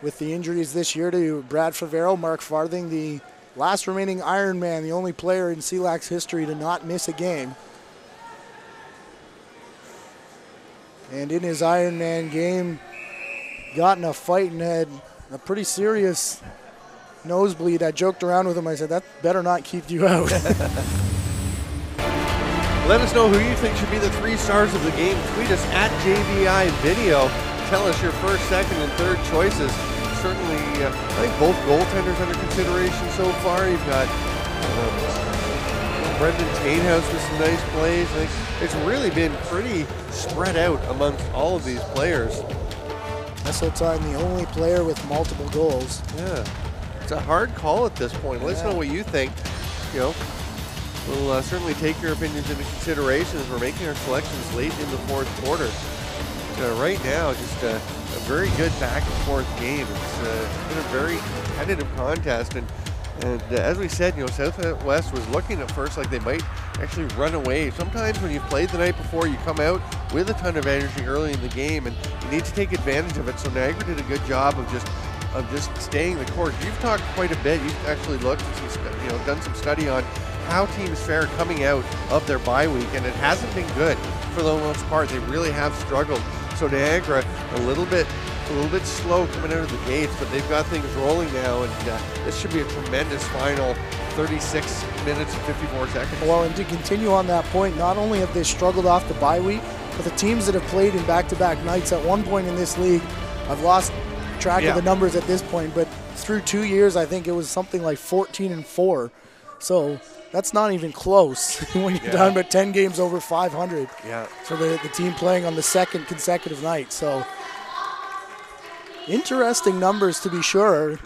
with the injuries this year to Brad Favero, Mark Farthing, the last remaining Ironman, the only player in CLax history to not miss a game. And in his Ironman game, got in a fight and had a pretty serious nosebleed. I joked around with him. I said, that better not keep you out. Let us know who you think should be the 3 stars of the game. Tweet us at JVI Video. Tell us your first, second, and third choices. Certainly, I think both goaltenders under consideration so far. You've got Brendan Tainhouse with some nice plays. I think it's really been pretty spread out amongst all of these players. Esseltine, the only player with multiple goals. Yeah, it's a hard call at this point. Let us know what you think. You know, we'll certainly take your opinions into consideration as we're making our selections late in the fourth quarter. Right now, just a very good back and forth game. It's been a very competitive contest, and as we said, Southwest was looking at first like they might actually run away. Sometimes when you've played the night before, you come out with a ton of energy early in the game, and you need to take advantage of it. So Niagara did a good job of just staying the course. You've talked quite a bit. You've actually looked and done some study on how teams fare coming out of their bye week, and it hasn't been good for the most part. They really have struggled. So Niagara a little bit slow coming out of the gates, but they've got things rolling now, and this should be a tremendous final 36 minutes and 54 seconds. Well, and to continue on that point, not only have they struggled off the bye week, but the teams that have played in back-to-back nights at one point in this league, I've lost track of the numbers at this point, but through 2 years, I think it was something like 14-4. So that's not even close when you're down about 10 games over 500 for the team playing on the second consecutive night. So interesting numbers to be sure,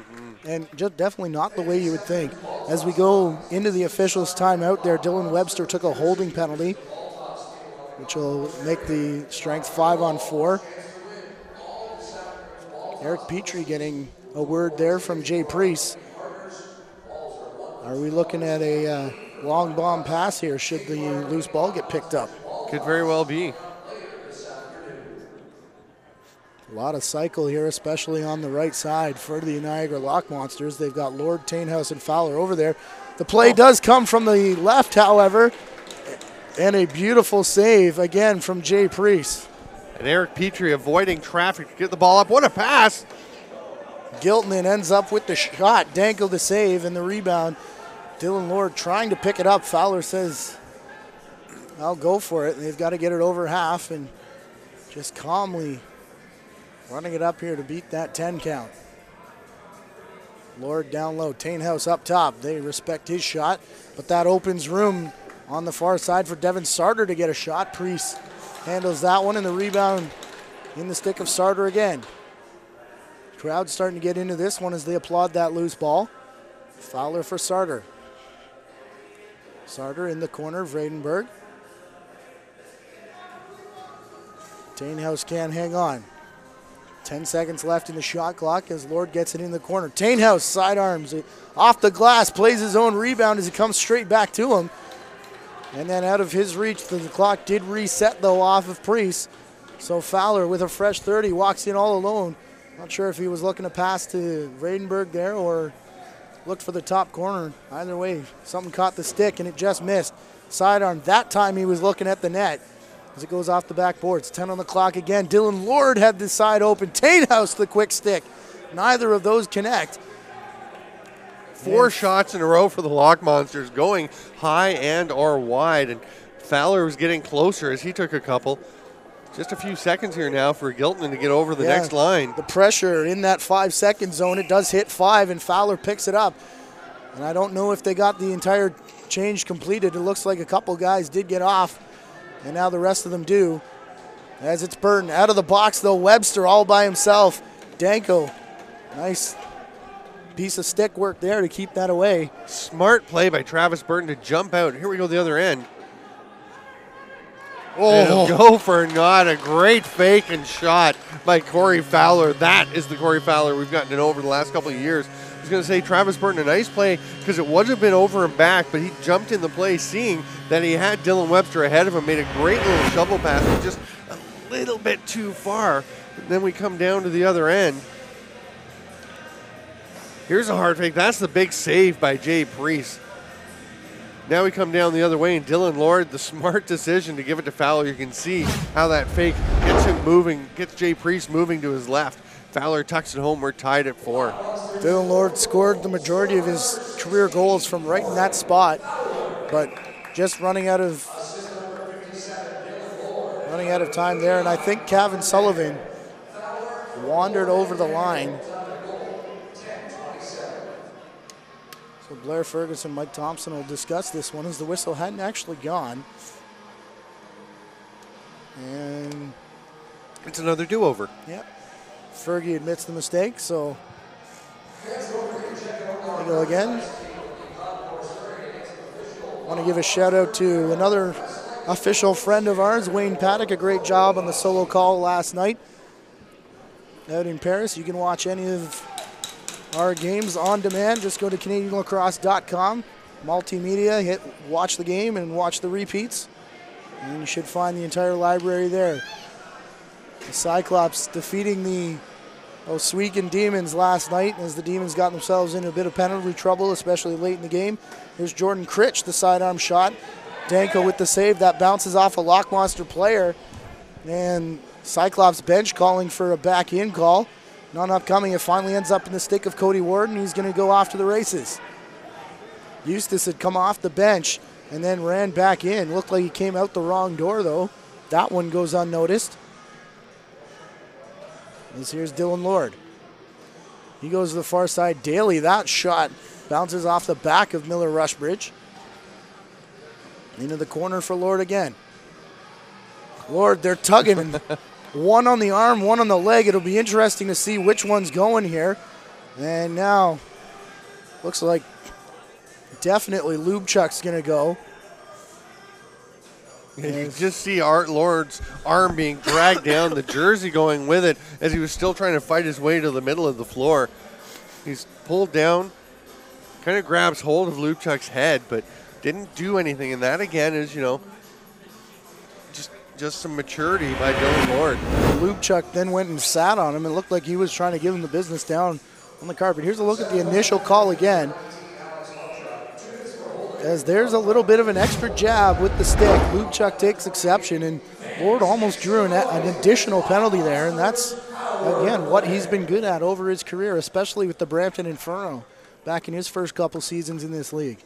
and just definitely not the way you would think. As we go into the officials' timeout there, Dylan Webster took a holding penalty, which will make the strength 5-on-4. Eric Petrie getting a word there from Jay Priest. Are we looking at a long bomb pass here should the loose ball get picked up? Could very well be. A lot of cycle here, especially on the right side for the Niagara Lockmonsters. They've got Lord, Tainhouse, and Fowler over there. The play does come from the left, however, and a beautiful save again from Jay Priest. And Eric Petrie avoiding traffic to get the ball up. What a pass! Giltman ends up with the shot. Danko the save and the rebound. Dylan Lord trying to pick it up. Fowler says I'll go for it. They've got to get it over half and just calmly running it up here to beat that 10 count. Lord down low, Tainhouse up top. They respect his shot, but that opens room on the far side for Devin Sarter to get a shot. Priest handles that one, and the rebound in the stick of Sarter again. Crowd's starting to get into this one as they applaud that loose ball. Fowler for Sarter. Sarter in the corner, Vredenberg. Tainhouse can't hang on. 10 seconds left in the shot clock as Lord gets it in the corner. Tainhouse sidearms it off the glass, plays his own rebound as it comes straight back to him. And then out of his reach, the clock did reset though off of Priest. So Fowler with a fresh 30 walks in all alone. Not sure if he was looking to pass to Vredenberg there or looked for the top corner. Either way, something caught the stick and it just missed. Sidearm, that time he was looking at the net. As it goes off the backboards, 10 on the clock again. Dylan Lord had the side open. Tainhouse the quick stick. Neither of those connect. 4 shots in a row for the Lockmonsters, going high and or wide. And Fowler was getting closer as he took a couple. Just a few seconds here now for Gilton to get over the next line. The pressure in that 5-second zone, it does hit 5, and Fowler picks it up. And I don't know if they got the entire change completed. It looks like a couple guys did get off. And now the rest of them do. As it's Burton out of the box, though, Webster all by himself. Danko, nice piece of stick work there to keep that away. Smart play by Travis Burton to jump out. Here we go the other end. Oh, go for not a great fake and shot by Corey Fowler. That is the Corey Fowler we've gotten to know over the last couple of years. I was going to say Travis Burton, a nice play because it wasn't been over and back, but he jumped in the play seeing that he had Dylan Webster ahead of him, made a great little shovel pass, but just a little bit too far. And then we come down to the other end. Here's a hard fake. That's the big save by Jay Priest. Now we come down the other way, and Dylan Lord, the smart decision to give it to Fowler. You can see how that fake gets him moving, gets Jay Priest moving to his left. Fowler tucks it home. We're tied at 4. Dylan Lord scored the majority of his career goals from right in that spot, but just running out of time there. And I think Kevin Sullivan wandered over the line. So Blair Ferguson, Mike Thompson will discuss this one as the whistle hadn't actually gone. And it's another do-over. Yep. Fergie admits the mistake, so they go again. Want to give a shout out to another official friend of ours, Wayne Paddock. A great job on the solo call last night out in Paris. You can watch any of our games on demand. Just go to CanadianLacrosse.com, multimedia, watch the game and watch the repeats. And you should find the entire library there. The Cyclops defeating the Oswego Demons last night as the Demons got themselves into a bit of penalty trouble, especially late in the game. Here's Jordan Critch, the sidearm shot. Danko with the save. That bounces off a Lockmonster player. And Cyclops bench calling for a back-in call. None upcoming. It finally ends up in the stick of Cody Warden. He's going to go off to the races. Eustace had come off the bench and then ran back in. Looked like he came out the wrong door, though. That one goes unnoticed. Here's Dylan Lord. He goes to the far side. Daly, that shot bounces off the back of Miller Rushbridge. Into the corner for Lord again. Lord, they're tugging. One on the arm, one on the leg. It'll be interesting to see which one's going here. And now, looks like definitely Lubchuk's going to go. You can just see Art Lord's arm being dragged down, the jersey going with it as he was still trying to fight his way to the middle of the floor. He's pulled down, kind of grabs hold of Lubchuk's head, but didn't do anything. And that, again, is, just some maturity by Dylan Lord. Lubchuk then went and sat on him. It looked like he was trying to give him the business down on the carpet. Here's a look at the initial call again. As there's a little bit of an extra jab with the stick. Lubchuk takes exception, and Lord almost drew an additional penalty there, and that's, again, what he's been good at over his career, especially with the Brampton Inferno back in his first couple seasons in this league.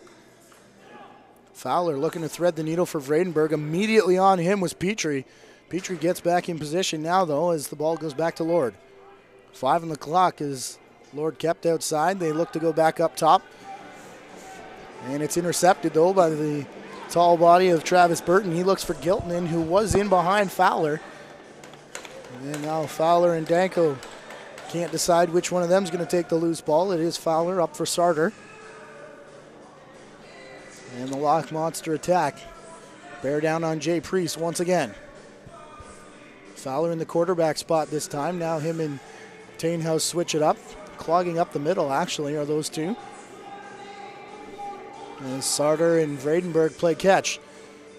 Fowler looking to thread the needle for Vredenberg. Immediately on him was Petrie. Petrie gets back in position now, though, as the ball goes back to Lord. 5 on the clock as Lord kept outside. They look to go back up top. And it's intercepted, though, by the tall body of Travis Burton. He looks for Giltonen, who was in behind Fowler. And then now Fowler and Danko can't decide which one of them is going to take the loose ball. It is Fowler up for Sarter. And the Lockmonster attack. Bear down on Jay Priest once again. Fowler in the quarterback spot this time. Now him and Tainhouse switch it up. Clogging up the middle, actually, are those two. And Sarter and Vredenberg play catch.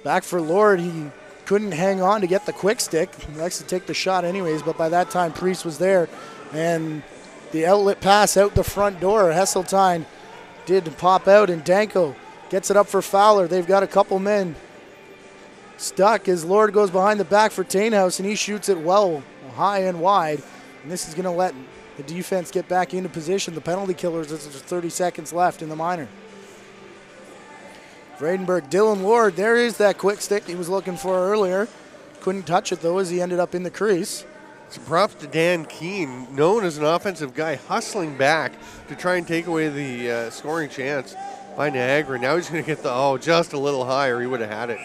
Back for Lord. He couldn't hang on to get the quick stick. He likes to take the shot anyways, but by that time Priest was there. And the outlet pass out the front door. Hesseltine did pop out, and Danko gets it up for Fowler. They've got a couple men stuck as Lord goes behind the back for Tainhouse, and he shoots it well high and wide. And this is going to let the defense get back into position. The penalty killers, there's 30 seconds left in the minor. Vredenberg, Dylan Lord, there is that quick stick he was looking for earlier. Couldn't touch it, though, as he ended up in the crease. So props to Dan Keene, known as an offensive guy, hustling back to try and take away the scoring chance by Niagara. Now he's going to get the, just a little higher. He would have had it.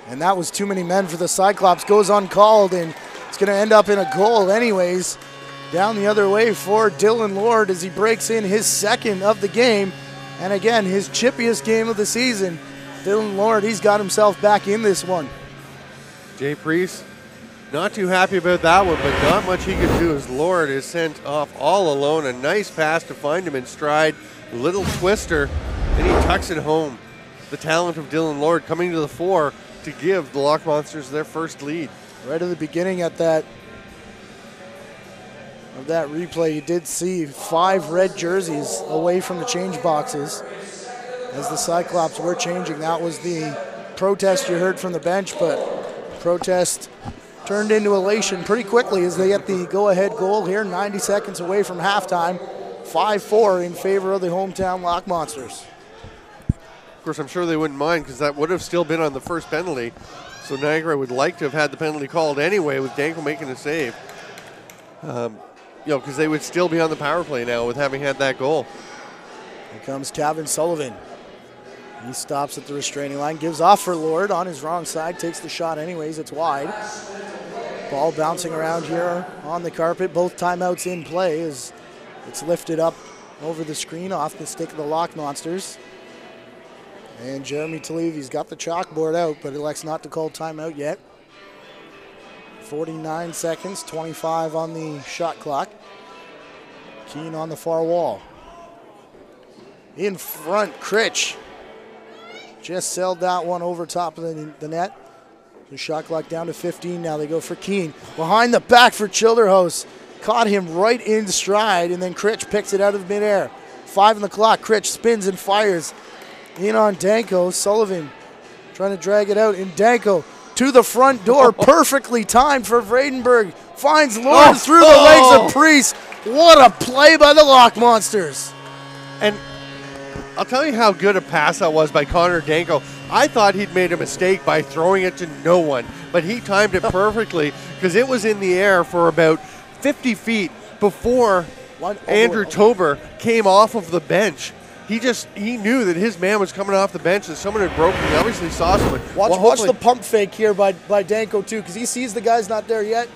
And that was too many men for the Cyclops. Goes uncalled, and it's going to end up in a goal anyways. Down the other way for Dylan Lord as he breaks in his second of the game. And again, his chippiest game of the season. Dylan Lord, he's got himself back in this one. Jay Priest, not too happy about that one, but not much he could do as Lord is sent off all alone. A nice pass to find him in stride. Little twister, and he tucks it home. The talent of Dylan Lord coming to the fore to give the Lockmonsters their first lead. Right at the beginning of that replay, you did see 5 red jerseys away from the change boxes as the Cyclops were changing. That was the protest you heard from the bench, but protest turned into elation pretty quickly as they get the go-ahead goal here, 90 seconds away from halftime. 5-4 in favor of the hometown Lockmonsters. Of course, I'm sure they wouldn't mind because that would have still been on the first penalty. So Niagara would like to have had the penalty called anyway with Danko making a save. Because they would still be on the power play now with having had that goal. Here comes Kevin Sullivan. He stops at the restraining line, gives off for Lord on his wrong side, takes the shot anyways, it's wide. Ball bouncing around here on the carpet, both timeouts in play as it's lifted up over the screen off the stick of the Lockmonsters. And Jeremy Talevi's got the chalkboard out, but elects not to call timeout yet. 49 seconds, 25 on the shot clock. Keene on the far wall. In front, Critch just sailed that one over top of the net. The shot clock down to 15 now. They go for Keene. Behind the back for Childerhouse. Caught him right in stride, and then Critch picks it out of midair. 5 on the clock. Critch spins and fires. In on Danko. Sullivan trying to drag it out. And Danko to the front door. Perfectly timed for Vredenberg. Finds Lord through the legs of Priest. What a play by the Lockmonsters. And I'll tell you how good a pass that was by Connor Danko. I thought he'd made a mistake by throwing it to no one, but he timed it perfectly because it was in the air for about 50 feet before Andrew Tober came off of the bench. He knew that his man was coming off the bench and someone had broken. He obviously saw someone. Watch the pump fake here by Danko too, because he sees the guy's not there yet.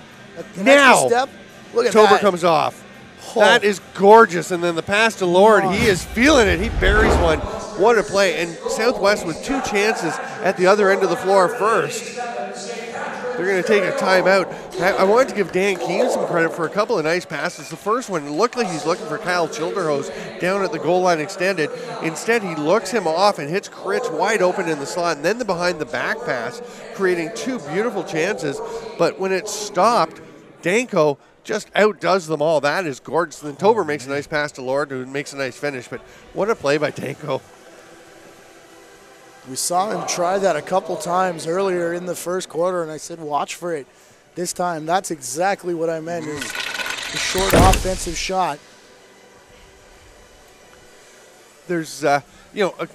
Now, step. Look at Tober that. comes off. That is gorgeous. And then the pass to Lord, he is feeling it. He buries one. What a play. And Southwest with 2 chances at the other end of the floor first. They're going to take a timeout. I wanted to give Dan Keene some credit for a couple of nice passes. The first one looked like he's looking for Kyle Childerhouse down at the goal line extended. Instead, he looks him off and hits Critch wide open in the slot. And then the behind the back pass, creating 2 beautiful chances. But when it stopped, Danko just outdoes them all. That is gorgeous. And then Tober makes a nice pass to Lord, who makes a nice finish. But what a play by Danko. We saw him try that a couple times earlier in the first quarter, and I said, watch for it this time. That's exactly what I meant, is the short offensive shot. there's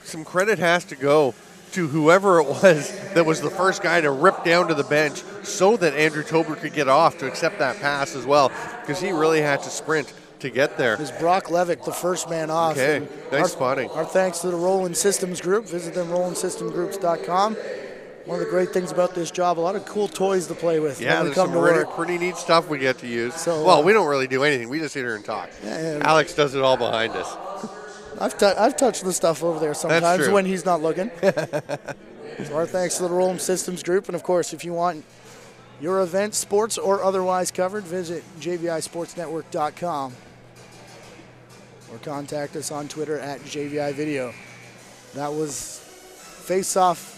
some credit has to go to whoever it was that was the first guy to rip down to the bench so that Andrew Tober could get off to accept that pass as well, because he really had to sprint to get there. It was Brock Levick, the first man off. Okay, nice spotting. Our thanks to the Roland Systems Group. Visit them, rolandsystemgroups.com. One of the great things about this job, a lot of cool toys to play with. Yeah, when we there's come some to work. pretty neat stuff we get to use. So, well, we don't really do anything. We just sit here and talk. Yeah, Alex does it all behind us. I've touched the stuff over there sometimes when he's not looking. So our thanks to the Roland Systems Group. And, of course, if you want your event, sports or otherwise covered, visit jvisportsnetwork.com or contact us on Twitter at JVI Video. That was face-off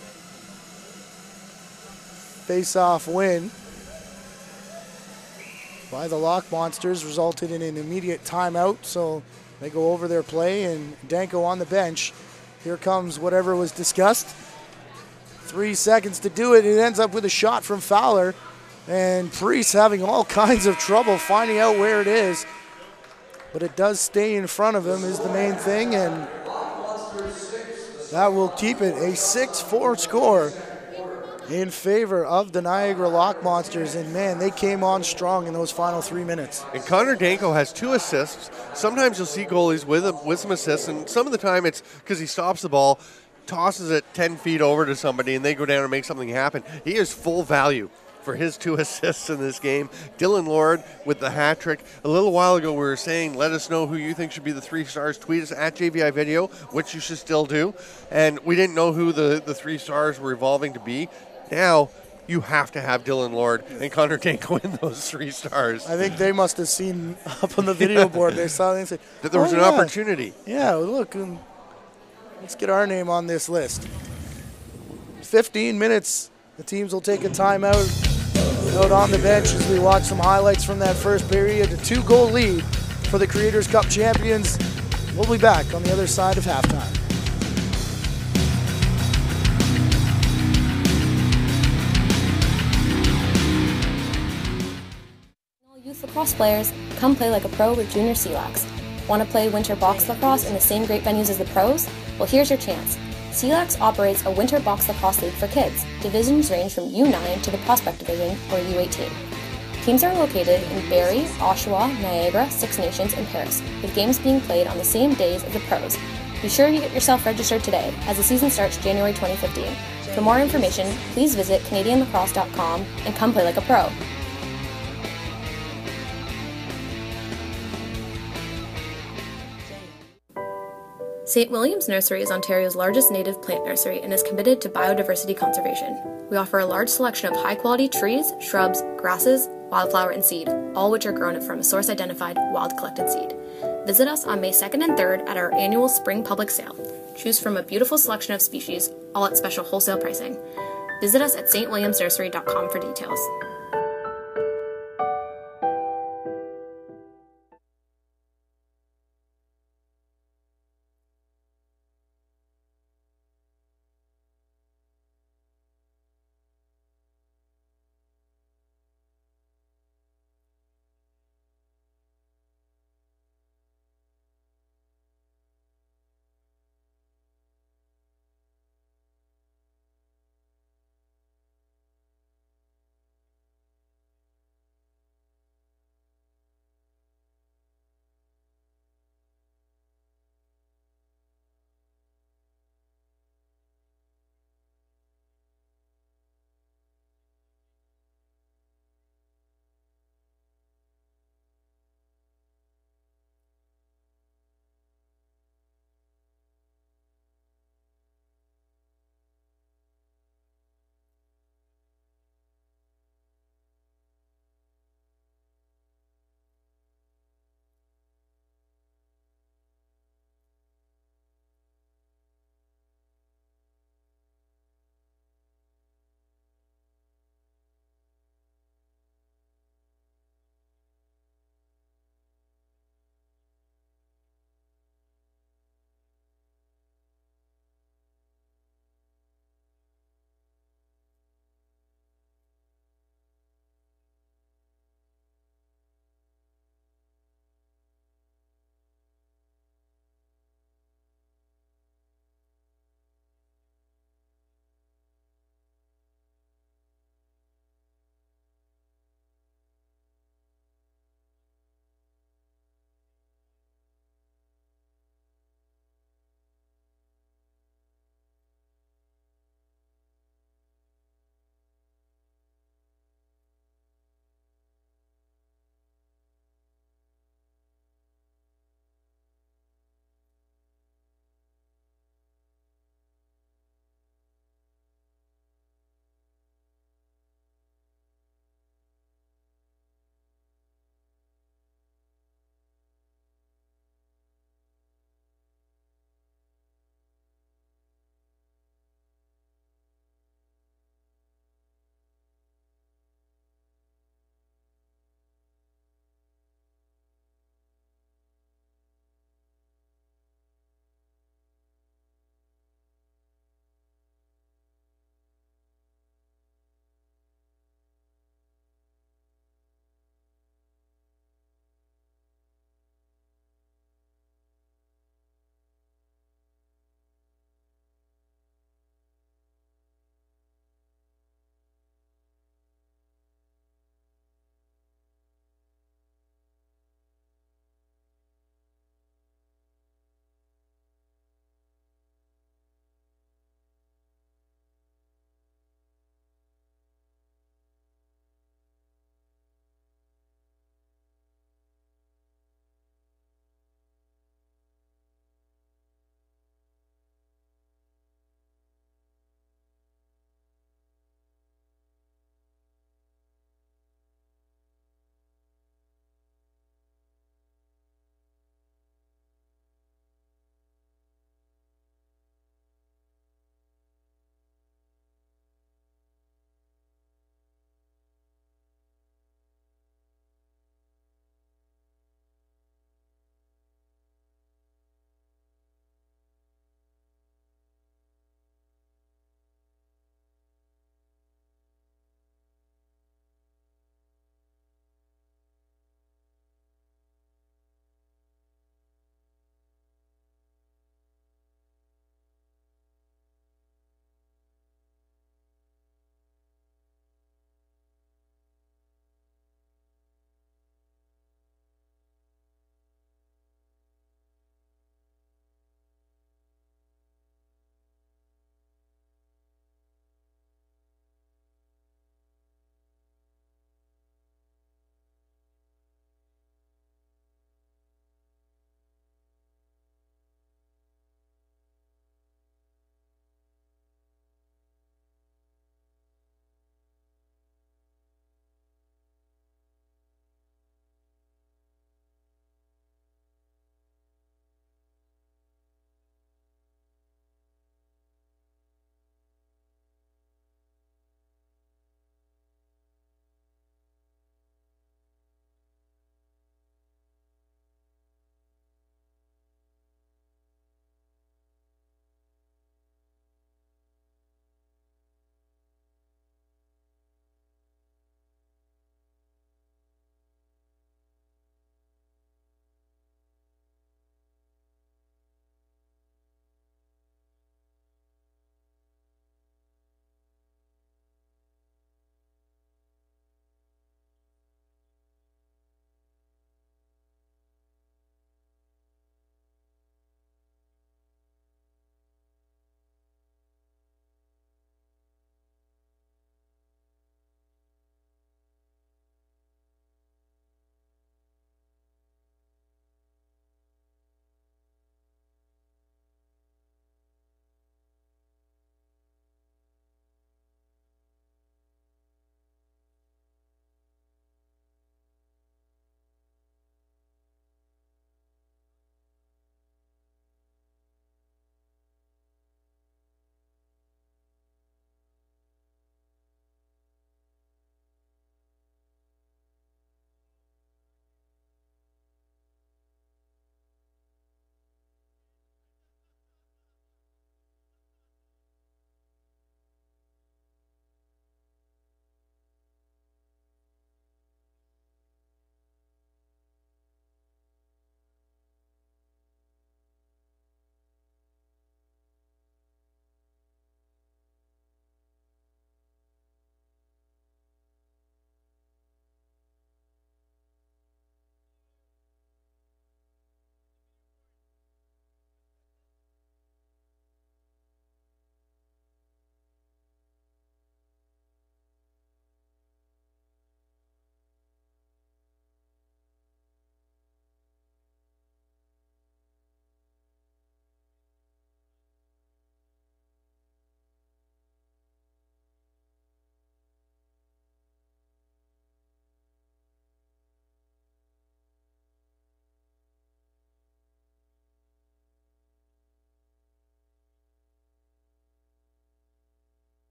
win by the Lockmonsters, resulted in an immediate timeout, so they go over their play, and Danko on the bench. Here comes whatever was discussed. 3 seconds to do it. It ends up with a shot from Fowler, and Priest having all kinds of trouble finding out where it is, but it does stay in front of him is the main thing, and that will keep it a 6-4 score in favor of the Niagara Lockmonsters. And, man, they came on strong in those final 3 minutes. And Connor Danko has 2 assists. Sometimes you'll see goalies with some assists, and some of the time it's because he stops the ball, tosses it 10 feet over to somebody, and they go down and make something happen. He is full value for his 2 assists in this game. Dylan Lord with the hat trick. A little while ago we were saying, let us know who you think should be the 3 stars. Tweet us at JVI Video, which you should still do. And we didn't know who the 3 stars were evolving to be. Now you have to have Dylan Lord and Connor Danko in those 3 stars. I think they must have seen up on the video board. They saw it and said, that there was an opportunity. Yeah, look, let's get our name on this list. 15 minutes. The teams will take a timeout out on the bench as we watch some highlights from that first period. A 2-goal lead for the Creators Cup champions. We'll be back on the other side of halftime. Youth lacrosse players, come play like a pro with Junior CLax. Want to play winter box lacrosse in the same great venues as the pros? Well, here's your chance. CLax operates a winter box lacrosse league for kids. Divisions range from U9 to the Prospect Division, or U18. Teams are located in Barrie, Oshawa, Niagara, Six Nations, and Paris, with games being played on the same days as the pros. Be sure you get yourself registered today, as the season starts January 2015. For more information, please visit CanadianLacrosse.com and come play like a pro. St. William's Nursery is Ontario's largest native plant nursery and is committed to biodiversity conservation. We offer a large selection of high-quality trees, shrubs, grasses, wildflower, and seed, all which are grown from a source-identified, wild-collected seed. Visit us on May 2nd and 3rd at our annual spring public sale. Choose from a beautiful selection of species, all at special wholesale pricing. Visit us at stwilliamsnursery.com for details.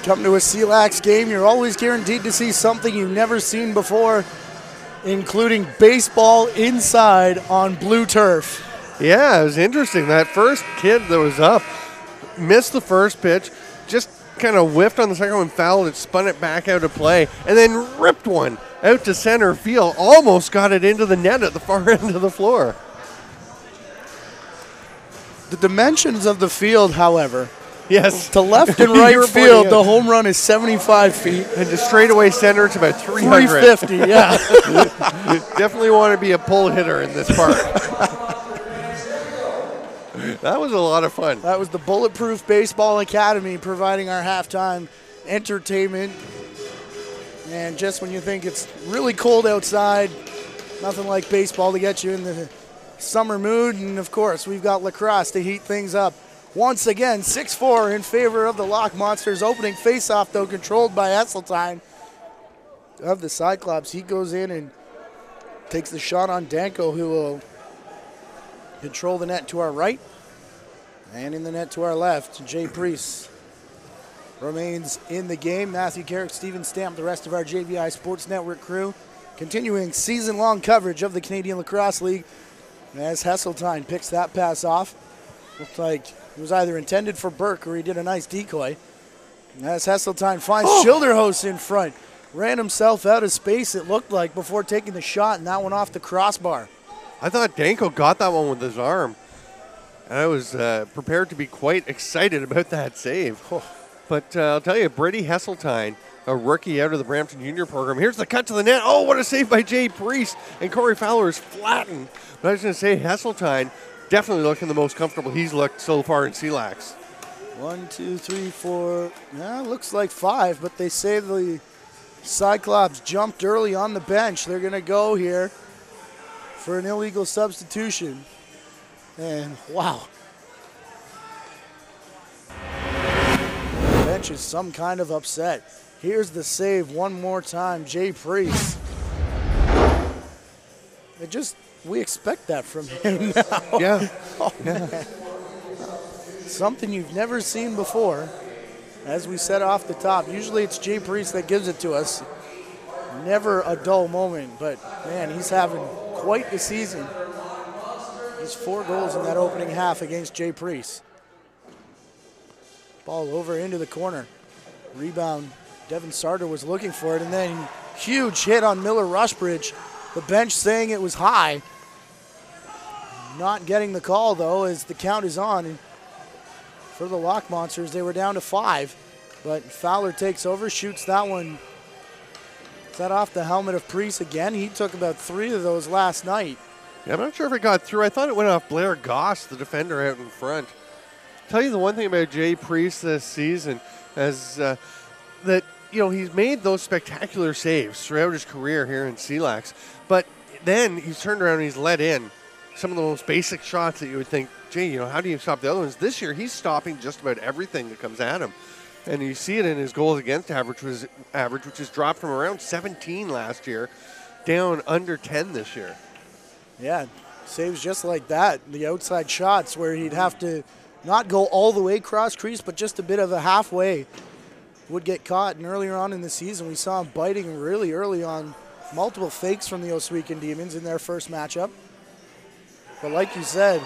Come to a CLax game, you're always guaranteed to see something you've never seen before, including baseball inside on blue turf. Yeah, it was interesting. That first kid that was up missed the first pitch, just kind of whiffed on the second one, fouled it, spun it back out of play, and then ripped one out to center field. Almost got it into the net at the far end of the floor. The dimensions of the field, however, yes, to left and right field, the home run is 75 feet. And to straightaway center, it's about 300. 350, yeah. Definitely want to be a pull hitter in this park. That was a lot of fun. That was the Bulletproof Baseball Academy providing our halftime entertainment. And just when you think it's really cold outside, nothing like baseball to get you in the summer mood. And, of course, we've got lacrosse to heat things up. Once again, 6-4 in favor of the Lockmonsters. Opening faceoff, though, controlled by Esseltine of the Cyclops. He goes in and takes the shot on Danko, who will control the net to our right. And in the net to our left, Jay Priest remains in the game. Matthew Carrick, Steven Stamp, the rest of our JVI Sports Network crew, continuing season-long coverage of the Canadian Lacrosse League as Hesseltine picks that pass off. Looks like it was either intended for Burke or he did a nice decoy. As Hesseltine finds Schilderhos in front. Ran himself out of space, it looked like, before taking the shot, and that one off the crossbar. I thought Danko got that one with his arm. And I was prepared to be quite excited about that save. But I'll tell you, Brady Hesseltine, a rookie out of the Brampton Junior program. Here's the cut to the net. Oh, what a save by Jay Priest. And Corey Fowler is flattened. But I was going to say, Hesseltine definitely looking the most comfortable he's looked so far in CLax. 1, 2, 3, 4. Yeah, looks like 5, but they say the Cyclops jumped early on the bench. They're going to go here for an illegal substitution. And wow. The bench is some kind of upset. Here's the save one more time. Jay Priest. We expect that from him now. Yeah. Man. Something you've never seen before. As we said off the top, usually it's Jay Priest that gives it to us. Never a dull moment, but man, he's having quite the season. He's 4 goals in that opening half against Jay Priest. Ball over into the corner. Rebound, Devin Sarter was looking for it, and then huge hit on Miller Rushbridge. The bench saying it was high. Not getting the call, though, as the count is on. And for the Lockmonsters, they were down to 5. But Fowler takes over, shoots that one. Is that off the helmet of Priest again? He took about 3 of those last night. Yeah, I'm not sure if it got through. I thought it went off Blair Goss, the defender out in front. Tell you the one thing about Jay Priest this season is that, you know, he's made those spectacular saves throughout his career here in CLax. But then he's turned around and he's let in some of the most basic shots that you would think, gee, you know, how do you stop the other ones? This year, he's stopping just about everything that comes at him. And you see it in his goals against average, which has dropped from around 17 last year down under 10 this year. Yeah, saves just like that. The outside shots where he'd have to not go all the way cross crease, but just a bit of a halfway would get caught. And earlier on in the season, we saw him biting really early on. Multiple fakes from the Oswegan Demons in their first matchup. But like you said,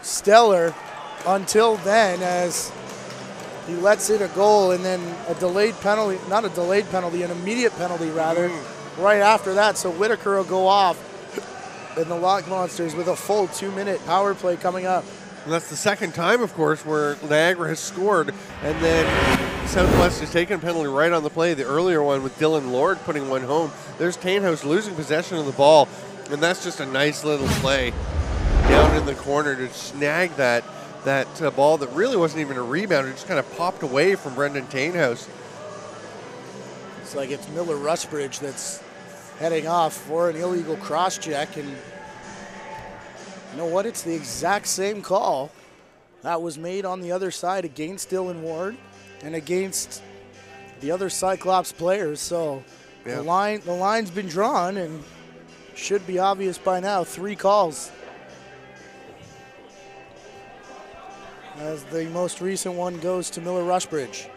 stellar until then, as he lets in a goal and then a delayed penalty, not a delayed penalty, an immediate penalty rather, right after that. So Whitaker will go off. And the Lockmonsters with a full 2-minute power play coming up. And that's the second time, of course, where Niagara has scored. And then Southwest has taken a penalty right on the play. The earlier one with Dylan Lord putting one home. There's Tainhouse losing possession of the ball. And that's just a nice little play down in the corner to snag that ball that really wasn't even a rebound. It just kind of popped away from Brendan Tainhouse. It's like it's Miller Rushbridge that's heading off for an illegal cross-check, and you know what? It's the exact same call that was made on the other side against Dylan Ward and against the other Cyclops players. So yeah. The line's been drawn and should be obvious by now. 3 calls. As the most recent one goes to Miller Rushbridge.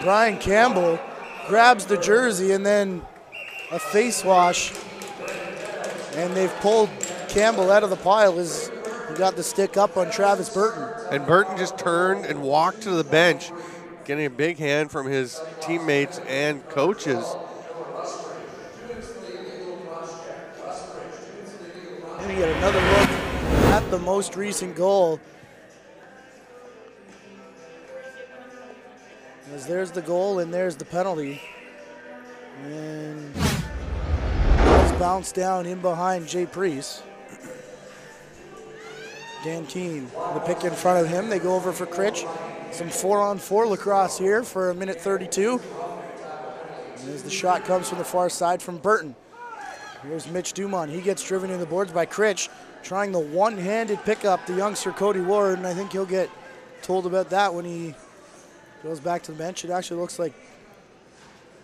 Brian Campbell grabs the jersey and then a face wash. And they've pulled Campbell out of the pile as he got the stick up on Travis Burton. And Burton just turned and walked to the bench, getting a big hand from his teammates and coaches. And you get another look at the most recent goal. As there's the goal and there's the penalty. And it's bounced down in behind Jay Priest. Dan Keene, the pick in front of him. They go over for Critch. Some 4-on-4 lacrosse here for a minute 32. And as the shot comes from the far side from Burton. Here's Mitch Dumont. He gets driven in the boards by Critch, trying the one-handed pickup, the youngster Cody Ward, and I think he'll get told about that when he goes back to the bench. It actually looks like,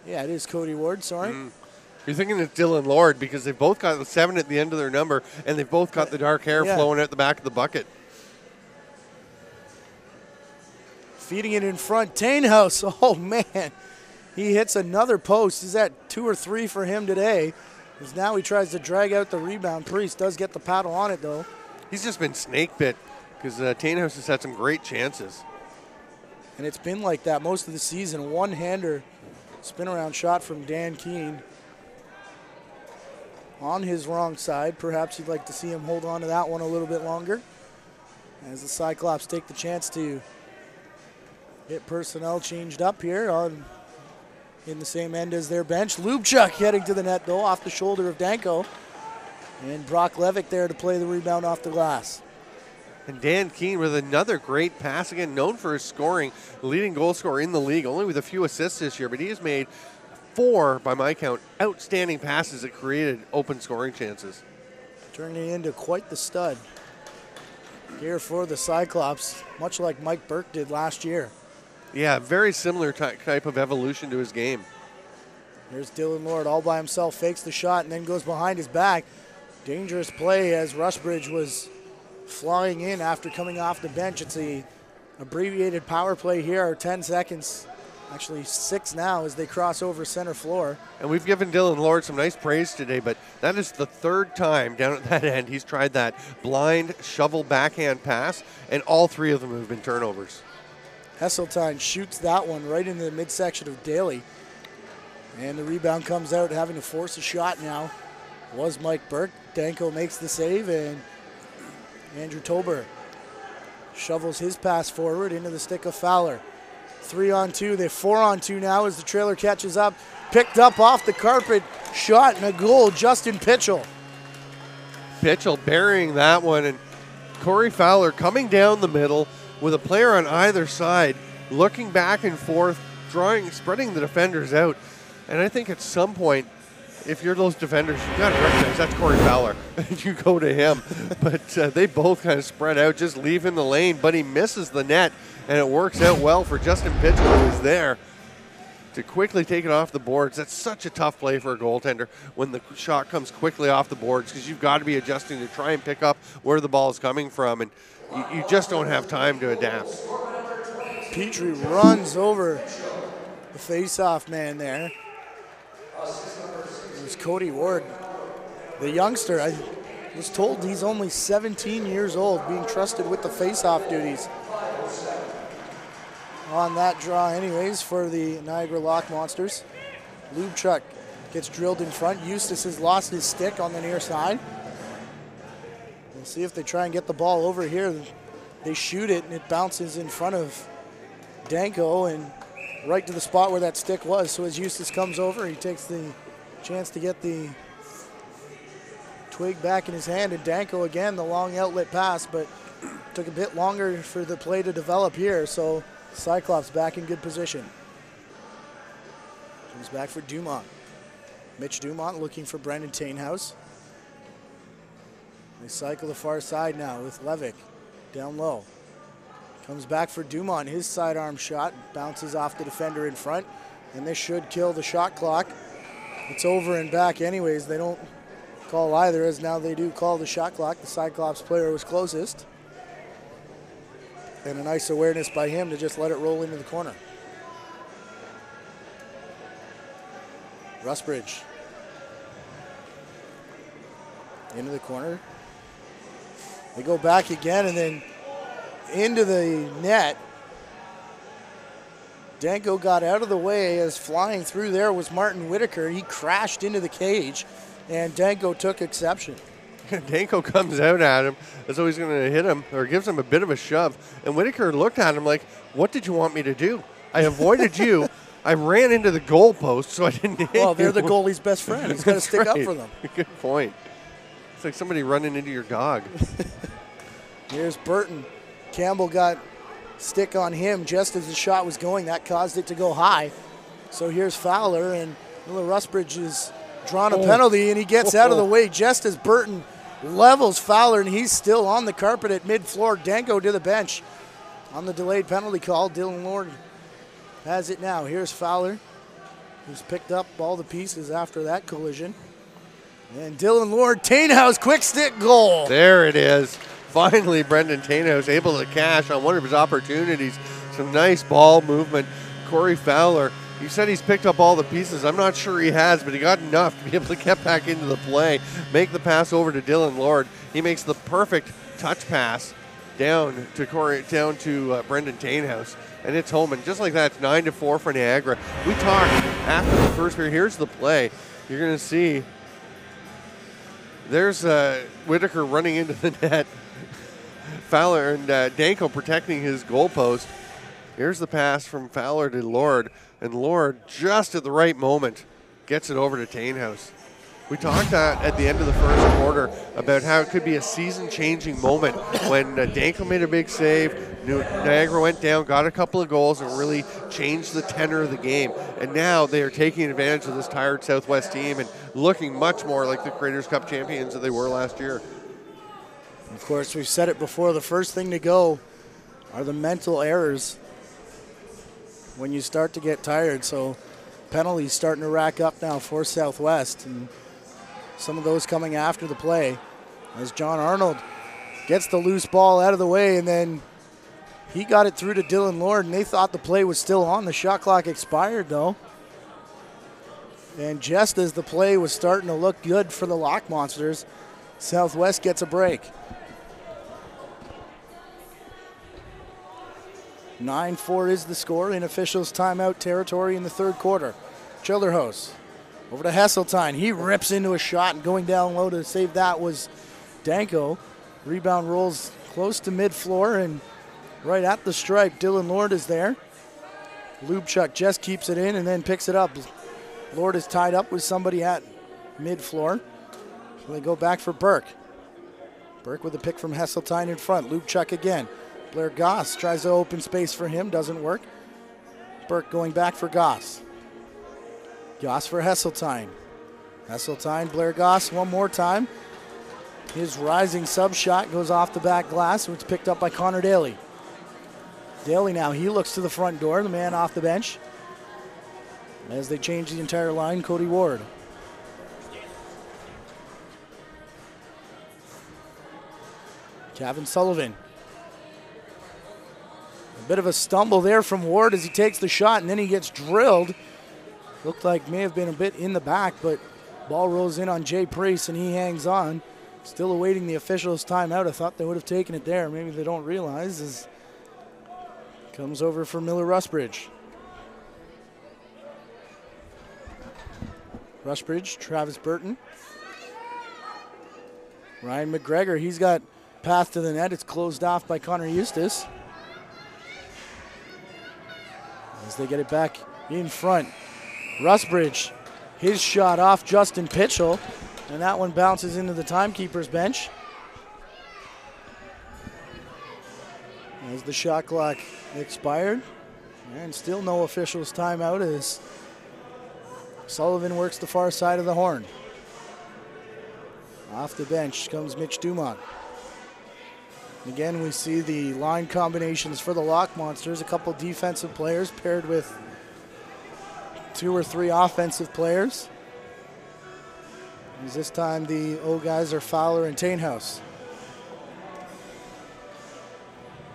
yeah, it is Cody Ward, sorry. You're thinking it's Dylan Lord because they've both got the 7 at the end of their number, and they've both got the dark hair flowing out the back of the bucket. Feeding it in front, Tainhouse. Oh, man. He hits another post. Is that 2 or 3 for him today? As now he tries to drag out the rebound. Priest does get the paddle on it, though. He's just been snake bit because Tainhouse has had some great chances. And it's been like that most of the season. One-hander spin around shot from Dan Keene on his wrong side. Perhaps you'd like to see him hold on to that one a little bit longer as the Cyclops take the chance to get personnel changed up here on in the same end as their bench. Lubchuk heading to the net, though, off the shoulder of Danko. And Brock Levick there to play the rebound off the glass. And Dan Keene with another great pass, again, known for his scoring, leading goal scorer in the league, only with a few assists this year, but he has made 4, by my count, outstanding passes that created open scoring chances. Turning into quite the stud here for the Cyclops, much like Mike Burke did last year. Yeah, very similar type of evolution to his game. There's Dylan Lord all by himself, fakes the shot and then goes behind his back. Dangerous play as Rushbridge was flying in after coming off the bench. It's a abbreviated power play here, 10 seconds, actually 6 now as they cross over center floor. And we've given Dylan Lord some nice praise today, but that is the 3rd time down at that end he's tried that blind shovel backhand pass, and all 3 of them have been turnovers. Hesseltine shoots that one right into the midsection of Daly. And the rebound comes out, having to force a shot now was Mike Burke. Danko makes the save, and Andrew Tober shovels his pass forward into the stick of Fowler. 3-on-2, they're 4-on-2 now as the trailer catches up. Picked up off the carpet, shot and a goal, Justin Pitchell. Pitchell burying that one, and Corey Fowler coming down the middle with a player on either side, looking back and forth, spreading the defenders out. And I think at some point, if you're those defenders, you've got to recognize that's Corey Fowler. You go to him. But they both kind of spread out, just leaving the lane. But he misses the net, and it works out well for Justin Pitchell, who is there to quickly take it off the boards. That's such a tough play for a goaltender when the shot comes quickly off the boards, because you've got to be adjusting to try and pick up where the ball is coming from, and you just don't have time to adapt. Petrie runs over the face-off man there. It was Cody Ward, the youngster. I was told he's only 17 years old, being trusted with the face-off duties on that draw anyways for the Niagara Lockmonsters. Lubchuk gets drilled in front. Eustace has lost his stick on the near side. We'll see if they try and get the ball over here. They shoot it, and it bounces in front of Danko and right to the spot where that stick was. So as Eustace comes over, he takes the chance to get the twig back in his hand, and Danko again, the long outlet pass, but took a bit longer for the play to develop here. So Cyclops back in good position. Comes back for Dumont. Mitch Dumont looking for Brendan Tainhouse. They cycle the far side now with Levick down low. Comes back for Dumont. His sidearm shot bounces off the defender in front, and this should kill the shot clock. It's over and back anyways. They don't call either, as now they do call the shot clock. The Cyclops player was closest. And a nice awareness by him to just let it roll into the corner. Rusbridge. Into the corner. They go back again and then into the net. Danko got out of the way as flying through there was Martin Whitaker. He crashed into the cage and Danko took exception. Danko comes out at him as though he's going to hit him or gives him a bit of a shove. And Whitaker looked at him like, what did you want me to do? I avoided you. I ran into the goalpost, so I didn't hit you. Well, they're the goalie's best friend. He's got to stick up for them. Good point. It's like somebody running into your dog. Here's Burton. Campbell got stick on him just as the shot was going. That caused it to go high. So here's Fowler, and Miller Rusbridge has drawn a penalty, and he gets out of the way just as Burton levels Fowler, and he's still on the carpet at mid-floor. Danko to the bench on the delayed penalty call. Dylan Lord has it now. Here's Fowler, who's picked up all the pieces after that collision. And Dylan Lord, Tainhouse, quick stick goal. There it is. Finally, Brendan Tainhouse able to cash on one of his opportunities. Some nice ball movement. Corey Fowler, you said he's picked up all the pieces. I'm not sure he has, but he got enough to be able to get back into the play, make the pass over to Dylan Lord. He makes the perfect touch pass down to Brendan Tainhouse, and it's home. And just like that, it's 9-4 for Niagara. We talked after the first period. Here's the play. You're going to see there's Whitaker running into the net. Fowler and Danko protecting his goalpost. Here's the pass from Fowler to Lord, and Lord, just at the right moment, gets it over to Tainhouse. We talked at the end of the first quarter about how it could be a season-changing moment when Danko made a big save, Niagara went down, got a couple of goals, and really changed the tenor of the game. And now they are taking advantage of this tired Southwest team and looking much more like the Creators Cup champions that they were last year. Of course, we've said it before, the first thing to go are the mental errors when you start to get tired. So penalties starting to rack up now for Southwest, and some of those coming after the play as John Arnold gets the loose ball out of the way, and then he got it through to Dylan Lord, and they thought the play was still on. The shot clock expired, though. And just as the play was starting to look good for the Lockmonsters, Southwest gets a break. 9-4 is the score in officials' timeout territory in the third quarter. Childerhouse over to Hesseltine. He rips into a shot, and going down low to save that was Danko. Rebound rolls close to mid-floor, and right at the stripe, Dylan Lord is there. Lubchuk just keeps it in and then picks it up. Lord is tied up with somebody at mid-floor. So they go back for Burke. Burke with a pick from Hesseltine in front. Lubchuk again. Blair Goss tries to open space for him, doesn't work. Burke going back for Goss. Goss for Hesseltine. Hesseltine, Blair Goss one more time. His rising sub shot goes off the back glass, which is picked up by Connor Daly. Daly now, he looks to the front door, the man off the bench. As they change the entire line, Cody Ward. Kevin Sullivan. A bit of a stumble there from Ward as he takes the shot, and then he gets drilled. Looked like may have been a bit in the back, but ball rolls in on Jay Priest, and he hangs on. Still awaiting the officials' timeout. I thought they would have taken it there. Maybe they don't realize. As comes over for Miller Rusbridge. Rusbridge, Travis Burton. Ryan McGregor, he's got path to the net. It's closed off by Connor Eustace. As they get it back in front. Rusbridge, his shot off Justin Pitchell, and that one bounces into the timekeeper's bench. As the shot clock expired, and still no officials timeout as Sullivan works the far side of the horn. Off the bench comes Mitch Dumont. Again, we see the line combinations for the Lockmonsters. A couple defensive players paired with 2 or 3 offensive players. As this time the O guys are Fowler and Tainhouse.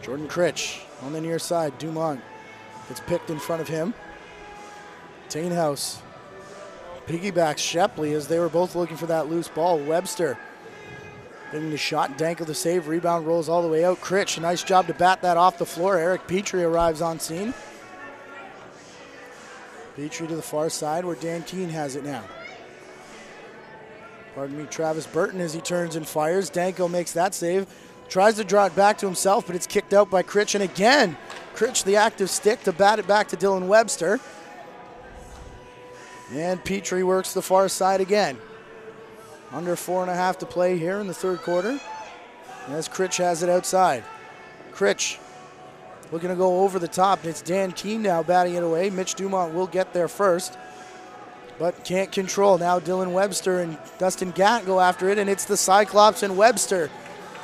Jordan Critch on the near side. Dumont gets picked in front of him. Tainhouse piggybacks Shepley as they were both looking for that loose ball. Webster getting the shot, Danko the save, rebound rolls all the way out. Critch, a nice job to bat that off the floor. Eric Petrie arrives on scene. Petrie to the far side where Dan Keene has it now. Pardon me, Travis Burton as he turns and fires. Danko makes that save. Tries to draw it back to himself, but it's kicked out by Critch. And again, Critch the active stick to bat it back to Dylan Webster. And Petrie works the far side again. Under 4.5 to play here in the third quarter. As Critch has it outside. Critch looking to go over the top. And it's Dan Keene now batting it away. Mitch Dumont will get there first, but can't control. Now Dylan Webster and Dustin Gatt go after it, and it's the Cyclops and Webster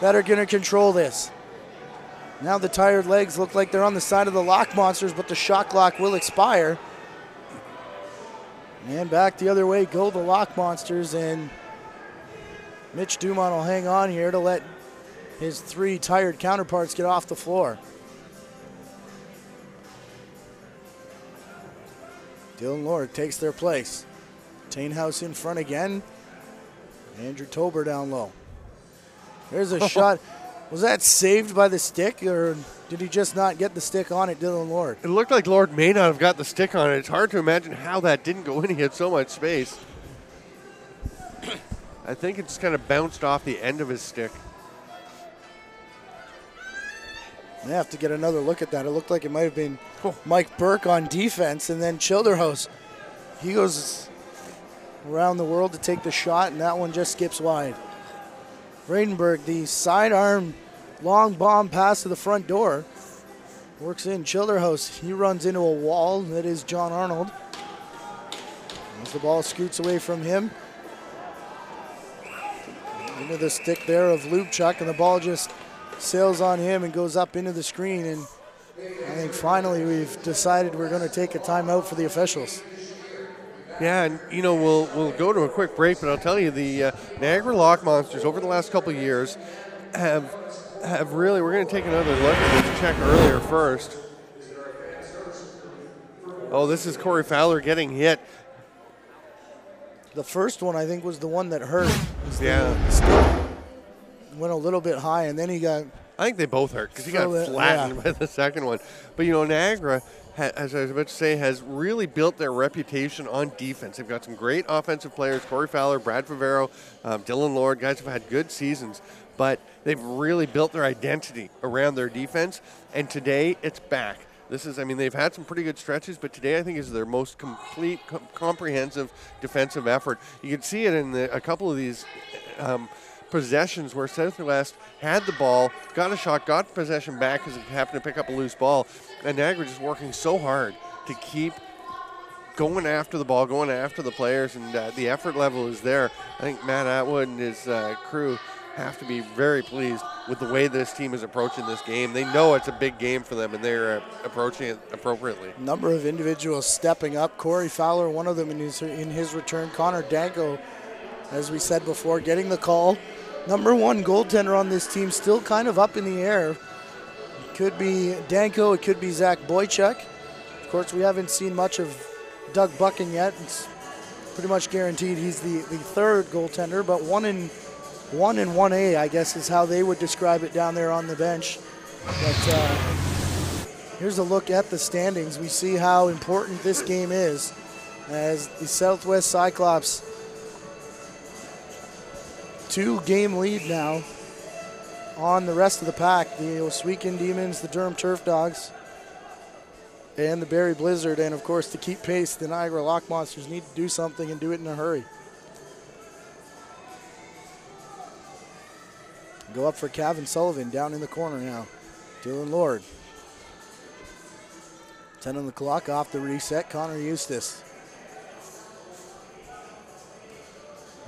that are going to control this. Now the tired legs look like they're on the side of the Lockmonsters, but the shot clock will expire. And back the other way go the Lockmonsters, and Mitch Dumont will hang on here to let his three tired counterparts get off the floor. Dylan Lord takes their place. Tainhouse in front again. Andrew Tober down low. There's a shot. Was that saved by the stick, or did he just not get the stick on it, Dylan Lord? It looked like Lord may not have got the stick on it. It's hard to imagine how that didn't go in. He had so much space. I think it just kind of bounced off the end of his stick. I have to get another look at that. It looked like it might have been Mike Burke on defense, and then Childerhouse. He goes around the world to take the shot, and that one just skips wide. Bradenburg, the sidearm long bomb pass to the front door. Works in. Childerhouse, he runs into a wall. That is John Arnold. As the ball scoots away from him. Into the stick there of Lubchuk, and the ball just sails on him and goes up into the screen. And I think finally we've decided we're going to take a timeout for the officials. Yeah, and you know, we'll go to a quick break, but I'll tell you, the Niagara Lockmonsters over the last couple of years have really, we're going to take another look at this check earlier first. Oh, this is Corey Fowler getting hit. The first one, I think, was the one that hurt. Yeah. Went a little bit high, and then he got... I think they both hurt because he got flattened by the second one. But, you know, Niagara, as I was about to say, has really built their reputation on defense. They've got some great offensive players, Corey Fowler, Brad Favero, Dylan Lord, guys have had good seasons. But they've really built their identity around their defense, and today it's back. This is, I mean, they've had some pretty good stretches, but today I think is their most complete, comprehensive defensive effort. You can see it in a couple of these possessions where Southwest had the ball, got a shot, got possession back because it happened to pick up a loose ball, and Niagara just working so hard to keep going after the ball, going after the players, and the effort level is there. I think Matt Atwood and his crew have to be very pleased with the way this team is approaching this game. They know it's a big game for them, and they're approaching it appropriately. Number of individuals stepping up. Corey Fowler, one of them in his return. Connor Danko, as we said before, getting the call. Number one goaltender on this team, still kind of up in the air. It could be Danko, it could be Zach Boychuk. Of course, we haven't seen much of Doug Buchan yet. It's pretty much guaranteed he's the third goaltender, but one in 1A, I guess, is how they would describe it down there on the bench. But here's a look at the standings. We see how important this game is as the Southwest Cyclops 2-game lead now on the rest of the pack. The Oswegan Demons, the Durham Turf Dogs, and the Barrie Blizzard. And, of course, to keep pace, the Niagara Lockmonsters need to do something and do it in a hurry. Go up for Kevin Sullivan down in the corner now. Dylan Lord. 10 on the clock off the reset. Connor Eustace.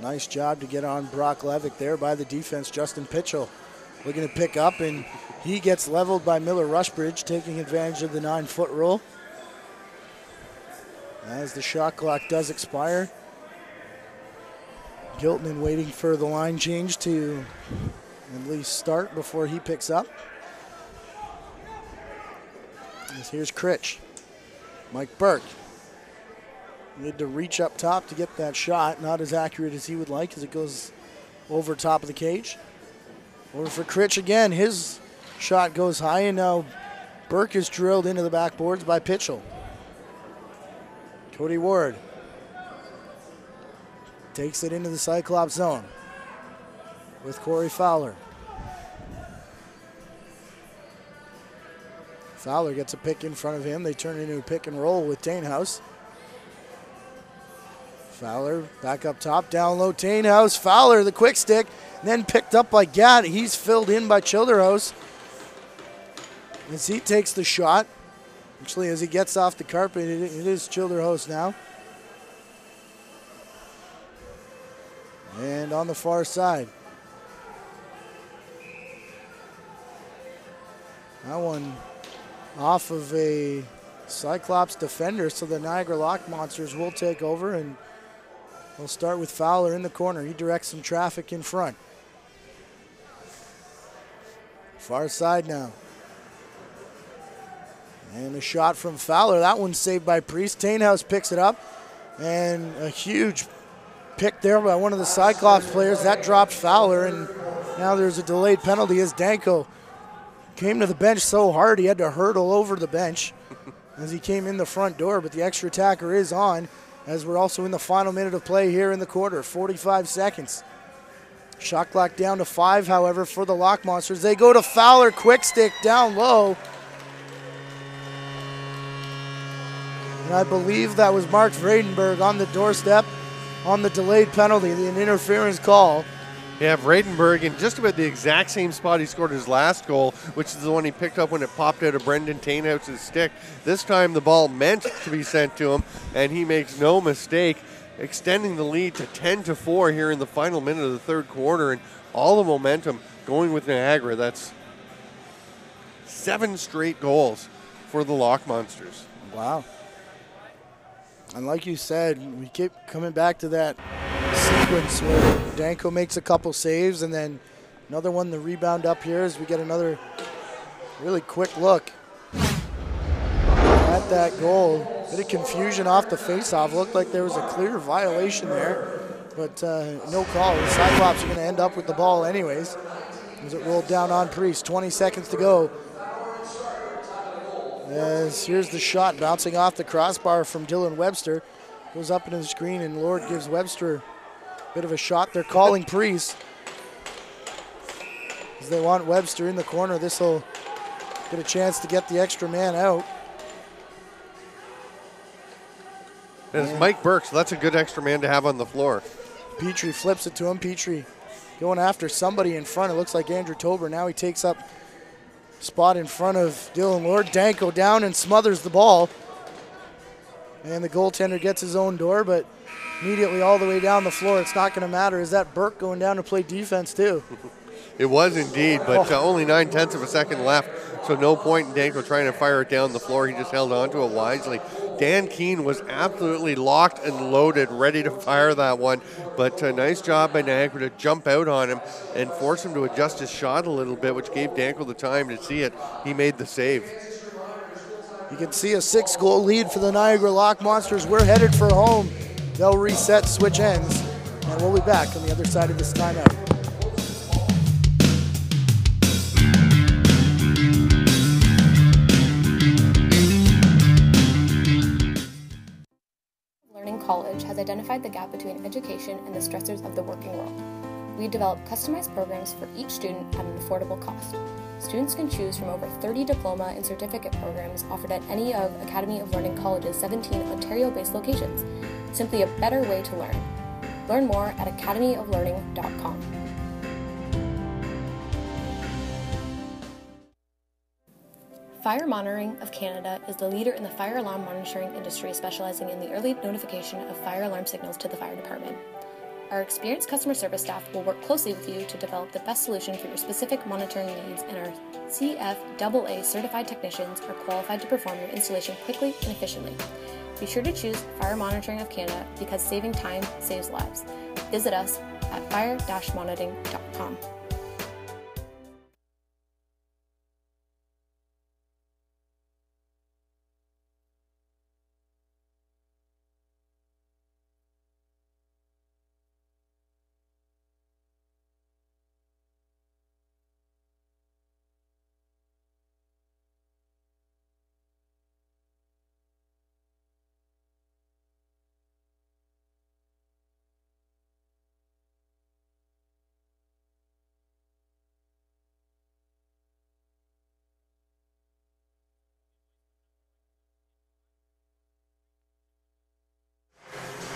Nice job to get on Brock Levick there by the defense. Justin Pitchell looking to pick up, and he gets leveled by Miller Rushbridge, taking advantage of the 9-foot rule. As the shot clock does expire. Giltman waiting for the line change to at least start before he picks up. Here's Critch. Mike Burke. Need to reach up top to get that shot. Not as accurate as he would like as it goes over top of the cage. Over for Critch again. His shot goes high, and now Burke is drilled into the backboards by Pitchell. Cody Ward takes it into the Cyclops zone with Corey Fowler. Fowler gets a pick in front of him. They turn it into a pick and roll with Tainhouse. Fowler back up top, down low, Tainhouse. Fowler, the quick stick, then picked up by Gatt. He's filled in by Childerhouse as he takes the shot. Actually, as he gets off the carpet, it is Childerhouse now. And on the far side. That one off of a Cyclops defender, so the Niagara Lockmonsters will take over, and we'll start with Fowler in the corner. He directs some traffic in front. Far side now. And a shot from Fowler. That one's saved by Priest. Tainhouse picks it up. And a huge pick there by one of the Cyclops players. That dropped Fowler, and now there's a delayed penalty as Danko came to the bench so hard he had to hurdle over the bench as he came in the front door. But the extra attacker is on, as we're also in the final minute of play here in the quarter, 45 seconds. Shot clock down to 5, however, for the Lockmonsters. They go to Fowler, quick stick down low. And I believe that was Mark Vredenberg on the doorstep on the delayed penalty, an interference call. Yeah, Vredenberg in just about the exact same spot he scored his last goal, which is the one he picked up when it popped out of Brendan Tainhouse's stick. This time the ball meant to be sent to him, and he makes no mistake, extending the lead to 10-4 here in the final minute of the third quarter, and all the momentum going with Niagara. That's 7 straight goals for the Lockmonsters. Wow. And like you said, we keep coming back to that sequence where Danko makes a couple saves, and then another one, the rebound up here, as we get another really quick look at that goal. Bit of confusion off the faceoff. Looked like there was a clear violation there, but no call. The Cyclops are going to end up with the ball anyways as it rolled down on Priest. 20 seconds to go. As here's the shot bouncing off the crossbar from Dylan Webster. Goes up into the screen, and Lord gives Webster a bit of a shot. They're calling Priest as they want Webster in the corner. This will get a chance to get the extra man out. And it's Mike Burke, so that's a good extra man to have on the floor. Petrie flips it to him. Petrie going after somebody in front. It looks like Andrew Tober. Now he takes up spot in front of Dylan Lord. Danko down and smothers the ball. And the goaltender gets his own door, but immediately all the way down the floor, it's not going to matter. Is that Burke going down to play defense too? It was indeed, but only 9/10 of a second left, so no point in Danko trying to fire it down the floor. He just held on to it wisely. Dan Keene was absolutely locked and loaded, ready to fire that one, but a nice job by Niagara to jump out on him and force him to adjust his shot a little bit, which gave Danko the time to see it. He made the save. You can see a 6-goal lead for the Niagara Lockmonsters. We're headed for home. They'll reset, switch ends, and we'll be back on the other side of this timeout. Learning College has identified the gap between education and the stressors of the working world. We develop customized programs for each student at an affordable cost. Students can choose from over 30 diploma and certificate programs offered at any of Academy of Learning College's 17 Ontario-based locations. Simply a better way to learn. Learn more at academyoflearning.com. Fire Monitoring of Canada is the leader in the fire alarm monitoring industry, specializing in the early notification of fire alarm signals to the fire department. Our experienced customer service staff will work closely with you to develop the best solution for your specific monitoring needs, and our CFAA certified technicians are qualified to perform your installation quickly and efficiently. Be sure to choose Fire Monitoring of Canada, because saving time saves lives. Visit us at fire-monitoring.com.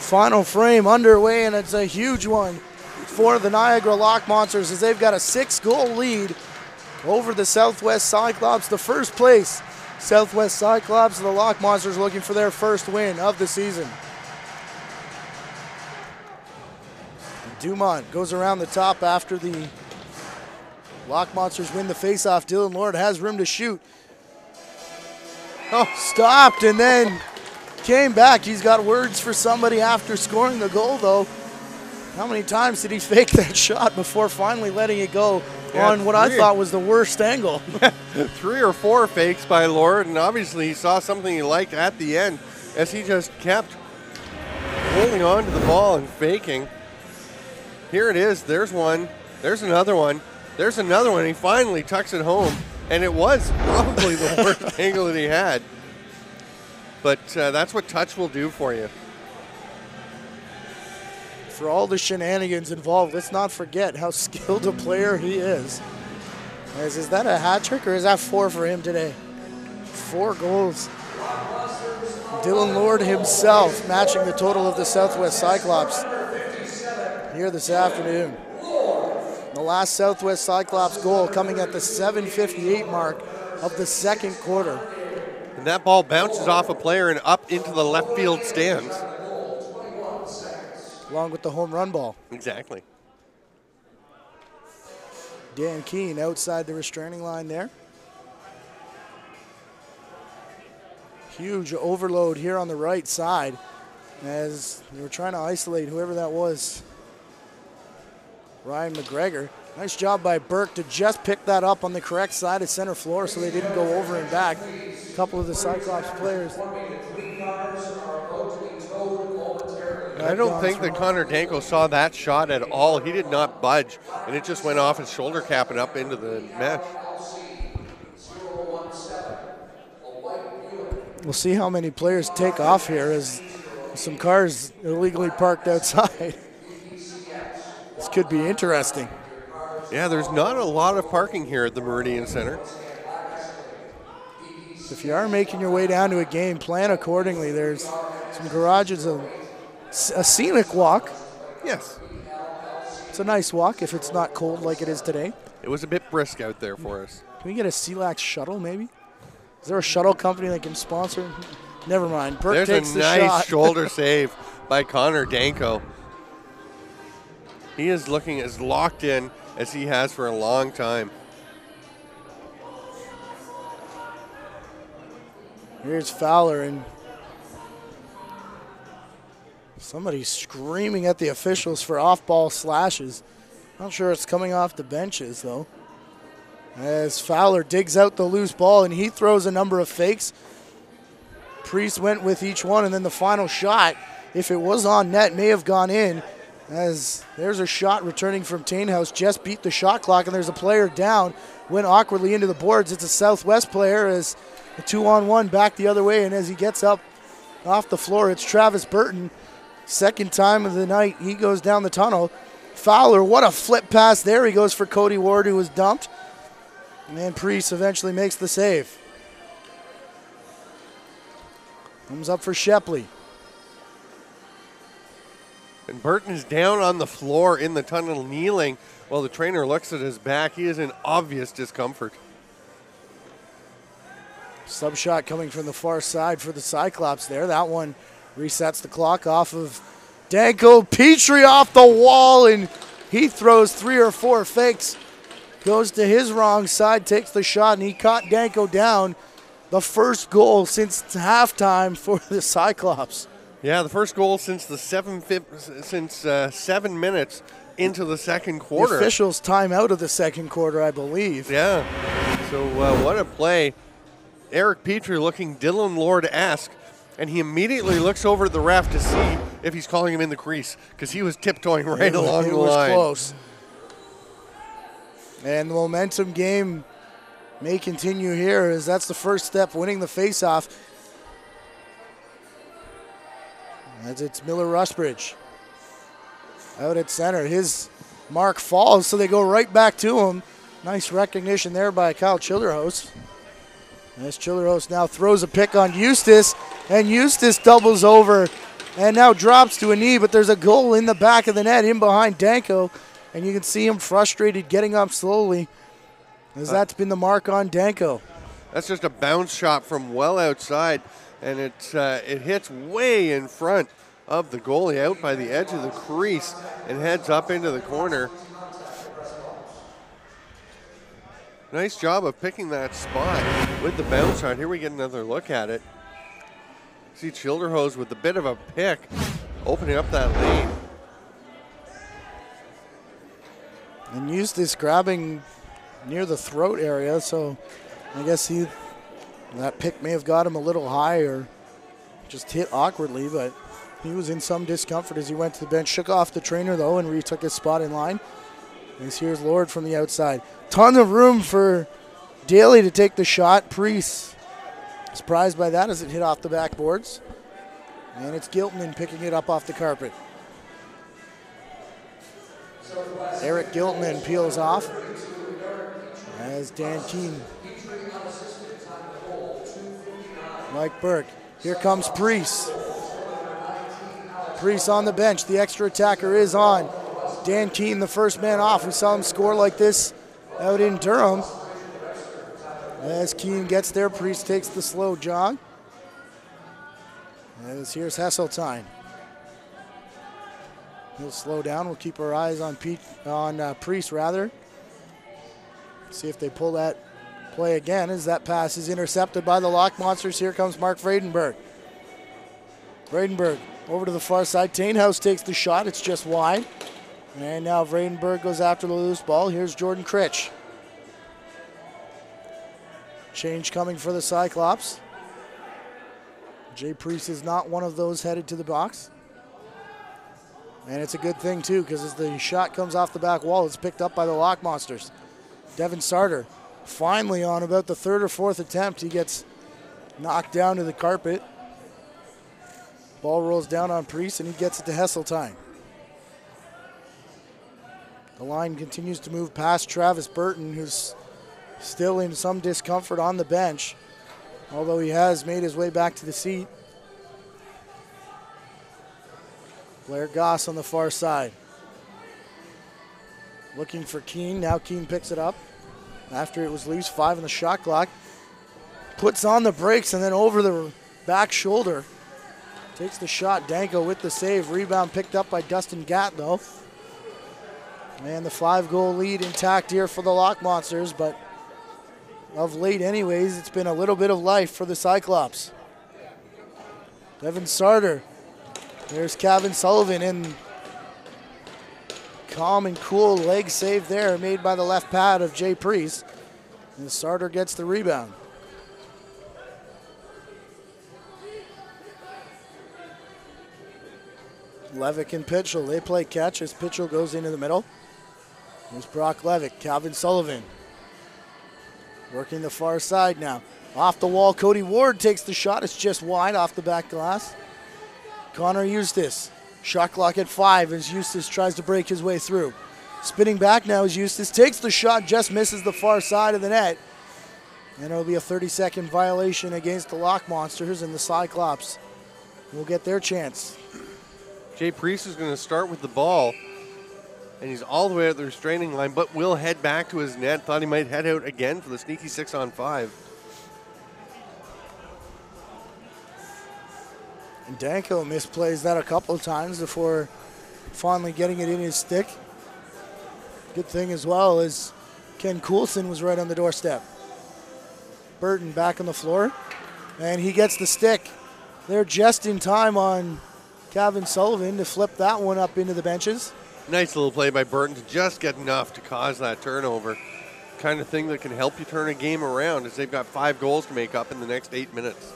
Final frame underway, and it's a huge one for the Niagara Lockmonsters as they've got a 6-goal lead over the Southwest Cyclops. The first place Southwest Cyclops, the Lockmonsters looking for their first win of the season. Dumont goes around the top after the Lockmonsters win the faceoff. Dylan Lord has room to shoot. Oh, stopped and then came back. He's got words for somebody after scoring the goal, though. How many times did he fake that shot before finally letting it go on what I thought was the worst angle? 3 or 4 fakes by Lord, and obviously he saw something he liked at the end as he just kept holding on to the ball and faking. Here it is. There's one. There's another one. There's another one. He finally tucks it home, and it was probably the worst angle that he had. But that's what touch will do for you. For all the shenanigans involved, let's not forget how skilled a player he is. Is that a hat trick or is that 4 for him today? 4 goals. Dylan Lord himself matching the total of the Southwest Cyclops here this afternoon. The last Southwest Cyclops goal coming at the 7:58 mark of the second quarter. And that ball bounces off a player and up into the left field stands. Along with the home run ball. Exactly. Dan Keene outside the restraining line there. Huge overload here on the right side as they were trying to isolate whoever that was. Ryan McGregor. Nice job by Burke to just pick that up on the correct side of center floor so they didn't go over and back. A couple of the Cyclops players. I don't think that Connor Danko saw that shot at all. He did not budge, and it just went off his shoulder cap and up into the mesh. We'll see how many players take off here as some cars illegally parked outside. This could be interesting. Yeah, there's not a lot of parking here at the Meridian Centre. If you are making your way down to a game, plan accordingly. There's some garages, a scenic walk. Yes. It's a nice walk if it's not cold like it is today. It was a bit brisk out there for us. Can we get a CLax shuttle maybe? Is there a shuttle company that can sponsor? Never mind. Burke takes the shot. There's a nice shoulder save by Connor Danko. He is looking as locked in as he has for a long time. Here's Fowler, and somebody's screaming at the officials for off-ball slashes. Not sure it's coming off the benches, though. As Fowler digs out the loose ball, and he throws a number of fakes. Priest went with each one, and then the final shot, if it was on net, may have gone in. As there's a shot returning from Tainhouse, just beat the shot clock, and there's a player down, went awkwardly into the boards. It's a Southwest player as a 2-on-1 back the other way, and as he gets up off the floor, it's Travis Burton. Second time of the night, he goes down the tunnel. Fowler, what a flip pass there. He goes for Cody Ward, who was dumped. And Priest eventually makes the save. Comes up for Shepley. And Burton is down on the floor in the tunnel kneeling while the trainer looks at his back. He is in obvious discomfort. Sub shot coming from the far side for the Cyclops there. That one resets the clock off of Danko. Petrie off the wall, and he throws 3 or 4 fakes. Goes to his wrong side, takes the shot, and he caught Danko down. The first goal since halftime for the Cyclops. Yeah, the first goal since 7 minutes into the second quarter. The officials time out of the second quarter, I believe. Yeah. So what a play. Eric Petrie looking Dylan Lord-esque, and he immediately looks over at the ref to see if he's calling him in the crease because he was tiptoeing right along the line. It was close. And the momentum game may continue here as that's the first step, winning the faceoff. As it's Miller Rusbridge out at center. His mark falls, so they go right back to him. Nice recognition there by Kyle Childerhouse. As Childerhouse now throws a pick on Eustace, and Eustace doubles over and now drops to a knee, but there's a goal in the back of the net in behind Danko, and you can see him frustrated getting up slowly, as that's been the mark on Danko. That's just a bounce shot from well outside, and it hits way in front of the goalie out by the edge of the crease and heads up into the corner. Nice job of picking that spot with the bounce shot. Here we get another look at it. See Childerhose with a bit of a pick, opening up that lane. And Eustace grabbing near the throat area, so I guess that pick may have got him a little high or just hit awkwardly, but he was in some discomfort as he went to the bench. Shook off the trainer, though, and retook his spot in line. As here's Lord from the outside. Ton of room for Daly to take the shot. Priest surprised by that as it hit off the backboards. And it's Giltman picking it up off the carpet. Eric Giltman peels off as Dan Keene. Mike Burke. Here comes Priest. Priest on the bench. The extra attacker is on. Dan Keene, the first man off. We saw him score like this out in Durham. As Keene gets there, Priest takes the slow jog. As here's Hesseltine. He'll slow down. We'll keep our eyes on Priest, rather. See if they pull that play again as that pass is intercepted by the Lockmonsters. Here comes Mark Vredenberg. Vredenberg over to the far side. Tainhouse takes the shot. It's just wide. And now Vredenberg goes after the loose ball. Here's Jordan Critch. Change coming for the Cyclops. Jay Priest is not one of those headed to the box. And it's a good thing, too, because as the shot comes off the back wall, it's picked up by the Lockmonsters. Devin Sarter, finally on about the third or fourth attempt, he gets knocked down to the carpet. Ball rolls down on Priest, and he gets it to Hesseltine. The line continues to move past Travis Burton, who's still in some discomfort on the bench, although he has made his way back to the seat. Blair Goss on the far side. Looking for Keene. Now Keene picks it up after it was loose. 5 on the shot clock. Puts on the brakes and then over the back shoulder. Takes the shot. Danko with the save. Rebound picked up by Dustin Gatt, though. And the 5-goal lead intact here for the Lockmonsters, but of late anyways, it's been a little bit of life for the Cyclops. Devin Sarter. There's Kevin Sullivan in calm and cool leg save there made by the left pad of Jay Priest. And Sarter gets the rebound. Levick and Pitchell, they play catch as Pitchell goes into the middle. There's Brock Levick, Calvin Sullivan. Working the far side now. Off the wall, Cody Ward takes the shot. It's just wide off the back glass. Connor Eustace, shot clock at 5 as Eustace tries to break his way through. Spinning back now as Eustace takes the shot, just misses the far side of the net. And it'll be a 30-second violation against the Lockmonsters, and the Cyclops will get their chance. Jay Priest is going to start with the ball, and he's all the way at the restraining line, but will head back to his net. Thought he might head out again for the sneaky 6-on-5. And Danko misplays that a couple of times before finally getting it in his stick. Good thing as well is Ken Coulson was right on the doorstep. Burton back on the floor, and he gets the stick. They're just in time on Calvin Sullivan to flip that one up into the benches. Nice little play by Burton to just get enough to cause that turnover. Kind of thing that can help you turn a game around, as they've got 5 goals to make up in the next 8 minutes.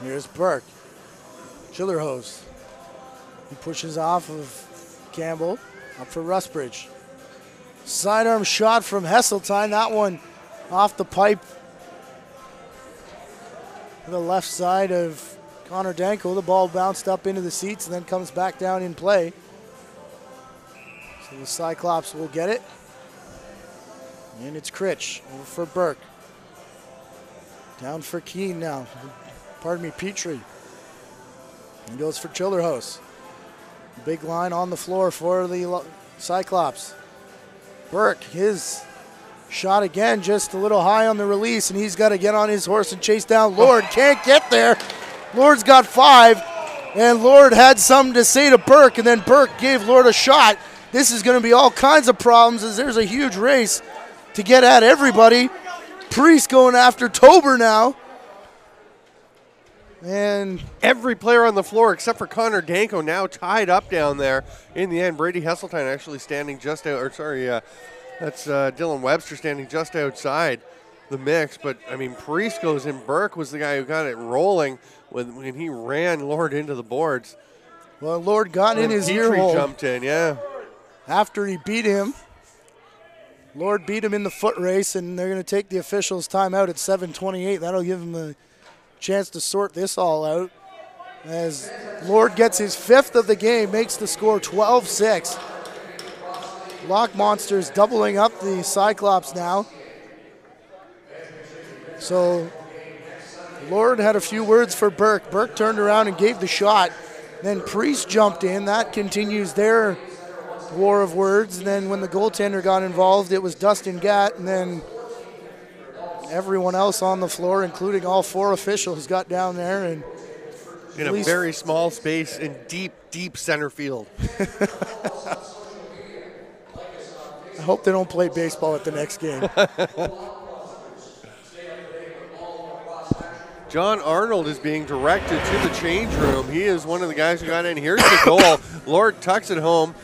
Here's Burke. Childerhose. He pushes off of Campbell. Up for Rusbridge. Sidearm shot from Hesseltine. That one off the pipe. To the left side of Connor Danko. The ball bounced up into the seats and then comes back down in play. So the Cyclops will get it. And it's Critch over for Burke. Down for Keene now. Pardon me, Petrie. He goes for Childerhouse. Big line on the floor for the Cyclops. Burke, his shot again, just a little high on the release, and he's got to get on his horse and chase down Lord. Can't get there. Lord's got 5, and Lord had something to say to Burke, and then Burke gave Lord a shot. This is going to be all kinds of problems as there's a huge race to get at everybody. Priest going after Tober now. And every player on the floor except for Connor Danko now tied up down there. In the end, Brady Hesseltine actually standing just out, that's Dylan Webster standing just outside the mix. But, I mean, Priest goes in. Burke was the guy who got it rolling when he ran Lord into the boards. Well, Lord got in his ear hole. Jumped in, yeah. After he beat him. Lord beat him in the foot race, and they're going to take the officials' timeout at 7:28. That'll give him a chance to sort this all out. As Lord gets his 5th of the game, makes the score 12-6. Lockmonsters doubling up the Cyclops now. So Lord had a few words for Burke. Burke turned around and gave the shot. Then Priest jumped in. That continues their war of words. And then when the goaltender got involved, it was Dustin Gatt. And then everyone else on the floor, including all 4 officials, got down there. And in a very small space in deep, deep center field. I hope they don't play baseball at the next game. John Arnold is being directed to the change room. He is one of the guys who got in. Here's the goal. Lord tucks it home.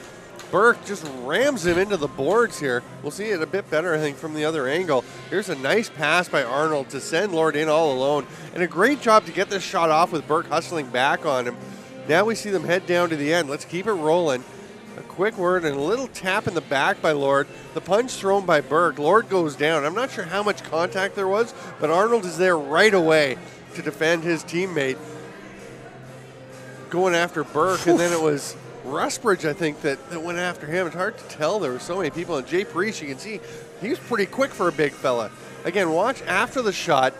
Burke just rams him into the boards here. We'll see it a bit better, I think, from the other angle. Here's a nice pass by Arnold to send Lord in all alone. And a great job to get this shot off with Burke hustling back on him. Now we see them head down to the end. Let's keep it rolling. A quick word and a little tap in the back by Lord. The punch thrown by Burke. Lord goes down. I'm not sure how much contact there was, but Arnold is there right away to defend his teammate. Going after Burke, and then it was Rusbridge, I think, that went after him. It's hard to tell. There were so many people. And Jay Priest, you can see, he was pretty quick for a big fella. Again, watch after the shot.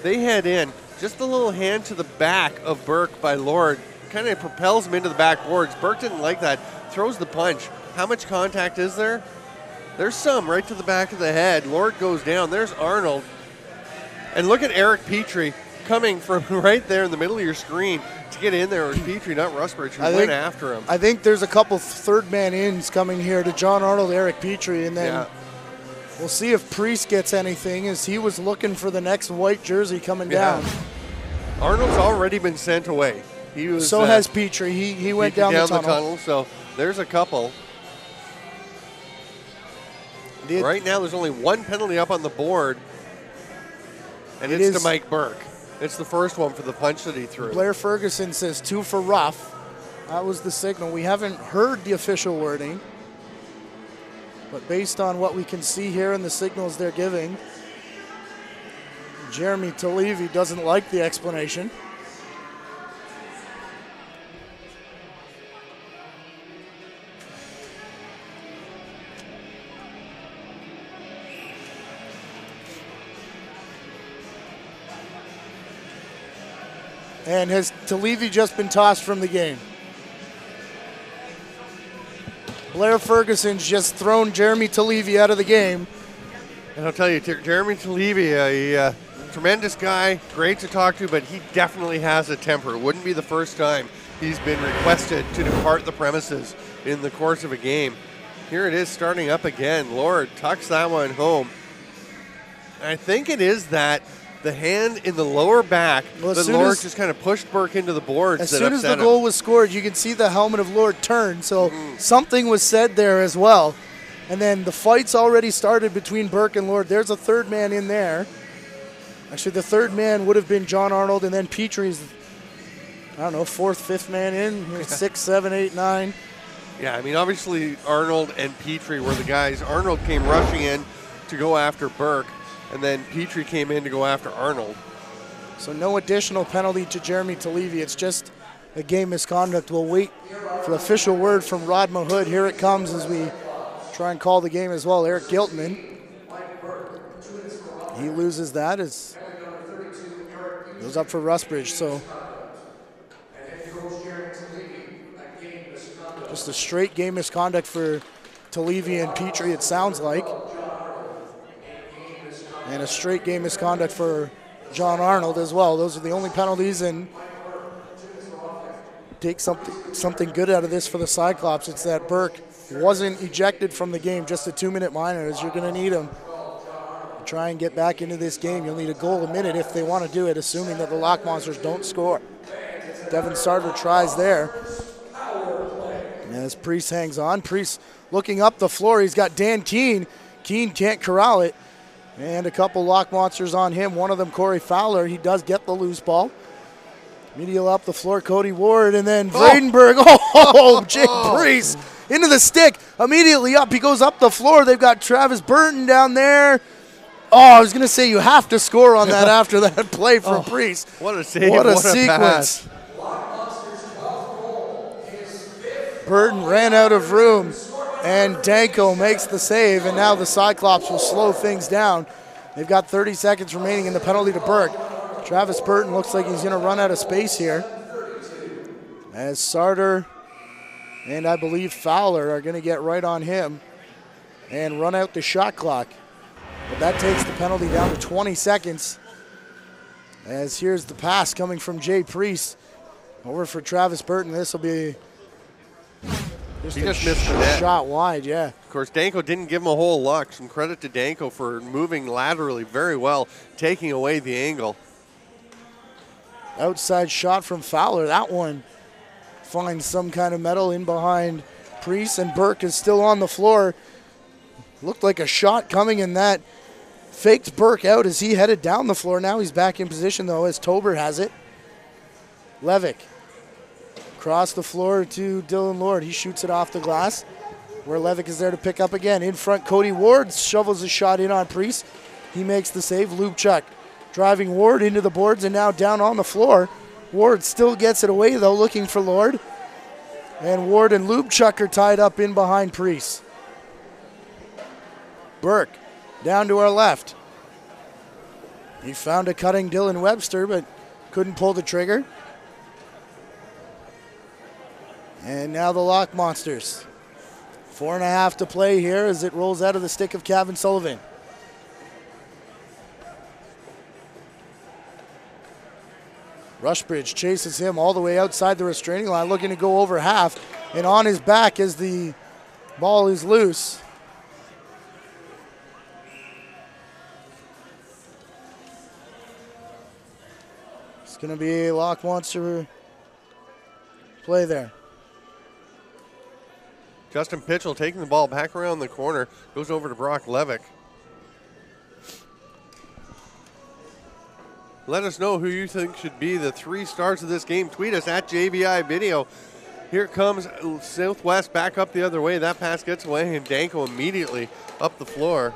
They head in. Just a little hand to the back of Burke by Lord. Kind of propels him into the backboards. Burke didn't like that. Throws the punch. How much contact is there? There's some right to the back of the head. Lord goes down. There's Arnold. And look at Eric Petrie coming from right there in the middle of your screen to get in there. It was Petrie, not Rusbridge, who went after him. I think there's a couple third man ins coming here to John Arnold, Eric Petrie, and then we'll see if Priest gets anything, as he was looking for the next white jersey coming down. Arnold's already been sent away. He was, so has Petrie. He went down the tunnel. So there's a couple. Right now there's only one penalty up on the board, and it's to Mike Burke. It's the first one for the punch that he threw. Blair Ferguson says 2 for rough. That was the signal. We haven't heard the official wording, but based on what we can see here and the signals they're giving, Jeremy Talevi doesn't like the explanation. And has Talevi just been tossed from the game? Blair Ferguson's just thrown Jeremy Talevi out of the game. And I'll tell you, Jeremy Talevi, a tremendous guy, great to talk to, but he definitely has a temper. It wouldn't be the first time he's been requested to depart the premises in the course of a game. Here it is starting up again. Lord tucks that one home. I think it is that the hand in the lower back, the Lord just kind of pushed Burke into the boards. As soon as the goal was scored, you can see the helmet of Lord turn, so something was said there as well. And then the fight's already started between Burke and Lord. There's a third man in there. Actually, the third man would have been John Arnold, and then Petrie's, I don't know, 4th, 5th man in, 6, 7, 8, 9. Yeah, I mean, obviously Arnold and Petrie were the guys. Arnold came rushing in to go after Burke, and then Petrie came in to go after Arnold. So no additional penalty to Jeremy Talevi. It's just a game misconduct. We'll wait for the official word from Rod Mahood. Here it comes as we try and call the game as well. Eric Giltman. He loses that as goes up for Rusbridge. So Just a straight game misconduct for Levy and Petrie, it sounds like. And a straight game misconduct for John Arnold as well. Those are the only penalties, and take something good out of this for the Cyclops. It's that Burke wasn't ejected from the game, just a 2-minute minor, as you're going to need him to try and get back into this game. You'll need a goal a minute if they want to do it, assuming that the Lockmonsters don't score. Devin Sarter tries there. And as Priest hangs on, Priest looking up the floor. He's got Dan Keene. Keene can't corral it. And a couple Lockmonsters on him. One of them, Corey Fowler. He does get the loose ball. Medial up the floor, Cody Ward, and then Vredenberg. Jake Priest into the stick. Immediately up, he goes up the floor. They've got Travis Burton down there. I was going to say you have to score on that after that play from Priest. What a save, what a sequence. Burton ran out of room, and Danko makes the save, and now the Cyclops will slow things down. They've got 30 seconds remaining in the penalty to Burke. Travis Burton looks like he's going to run out of space here, as Sarter and I believe Fowler are going to get right on him and run out the shot clock. But that takes the penalty down to 20 seconds, as here's the pass coming from Jay Priest over for Travis Burton. This will be he just missed the net. Shot wide, yeah. Of course, Danko didn't give him a whole lot. Some credit to Danko for moving laterally very well, taking away the angle. Outside shot from Fowler. That one finds some kind of metal in behind Priest, and Burke is still on the floor. Looked like a shot coming, and that faked Burke out as he headed down the floor. Now he's back in position, though, as Tober has it. Levick across the floor to Dylan Lord. He shoots it off the glass, where Levick is there to pick up again. In front, Cody Ward shovels a shot in on Priest. He makes the save. Lubchuk driving Ward into the boards, and now down on the floor. Ward still gets it away, though, looking for Lord. And Ward and Lubchuk are tied up in behind Priest. Burke down to our left. He found a cutting Dylan Webster, but couldn't pull the trigger. And now the Lockmonsters. 4.5 to play here as it rolls out of the stick of Kevin Sullivan. Rushbridge chases him all the way outside the restraining line, looking to go over half, and on his back as the ball is loose. It's going to be a Lockmonster play there. Justin Pitchell taking the ball back around the corner, goes over to Brock Levick. Let us know who you think should be the 3 stars of this game. Tweet us at JVI Video. Here comes Southwest back up the other way. That pass gets away, and Danko immediately up the floor.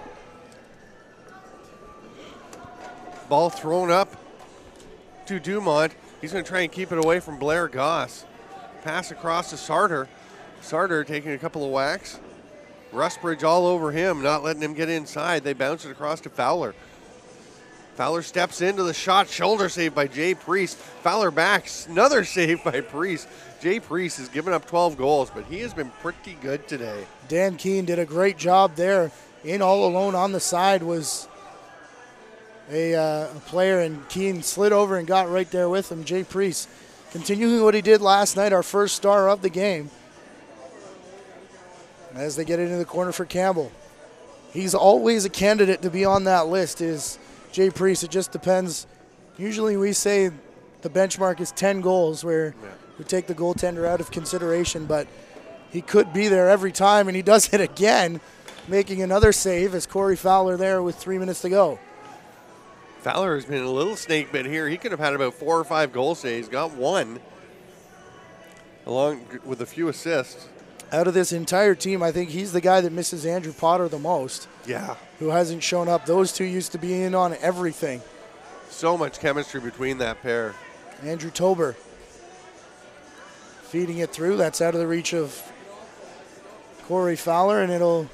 Ball thrown up to Dumont. He's going to try and keep it away from Blair Goss. Pass across to Sarter. Sarter taking a couple of whacks. Rustbridge all over him, not letting him get inside. They bounce it across to Fowler. Fowler steps into the shot, shoulder save by Jay Priest. Fowler backs, another save by Priest. Jay Priest has given up 12 goals, but he has been pretty good today. Dan Keene did a great job there. In all alone on the side was a player, and Keene slid over and got right there with him. Jay Priest continuing what he did last night, our first star of the game. As they get into the corner for Campbell. He's always a candidate to be on that list, is Jay Priest. It just depends. Usually we say the benchmark is 10 goals, where we take the goaltender out of consideration, but he could be there every time, and he does it again, making another save as Corey Fowler there with 3 minutes to go. Fowler has been a little snake bit here. He could have had about 4 or 5 goal saves, got 1, along with a few assists. Out of this entire team, I think he's the guy that misses Andrew Potter the most. Yeah. Who hasn't shown up. Those two used to be in on everything. So much chemistry between that pair. Andrew Tober feeding it through. That's out of the reach of Corey Fowler, and it'll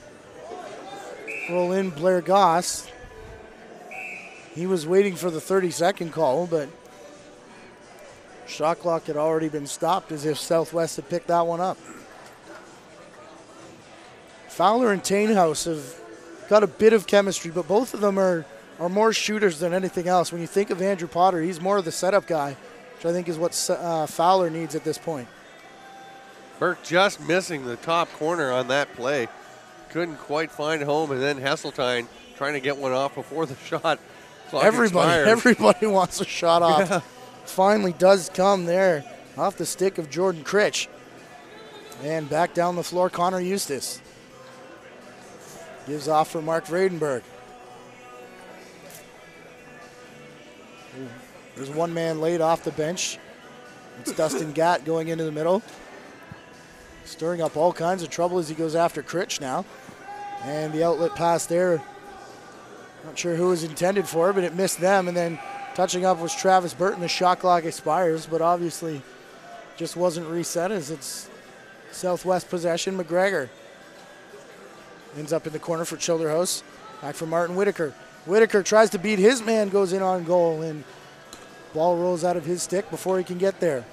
roll in Blair Goss. He was waiting for the 30-second call, but shot clock had already been stopped, as if Southwest had picked that one up. Fowler and Tainhouse have got a bit of chemistry, but both of them are more shooters than anything else. When you think of Andrew Potter, he's more of the setup guy, which I think is what Fowler needs at this point. Burke just missing the top corner on that play. Couldn't quite find home, and then Hesseltine trying to get one off before the shot. Everybody wants a shot off. Yeah. Finally does come there off the stick of Jordan Critch. And back down the floor, Connor Eustace. Gives off for Mark Vredenberg. There's one man laid off the bench. It's Dustin Gatt going into the middle. Stirring up all kinds of trouble as he goes after Critch now. And the outlet pass there, not sure who was intended for, but it missed them. And then touching up was Travis Burton. The shot clock expires, but obviously just wasn't reset as it's Southwest possession. McGregor ends up in the corner for Childerhouse. Back for Martin Whitaker. Whitaker tries to beat his man, goes in on goal, and ball rolls out of his stick before he can get there.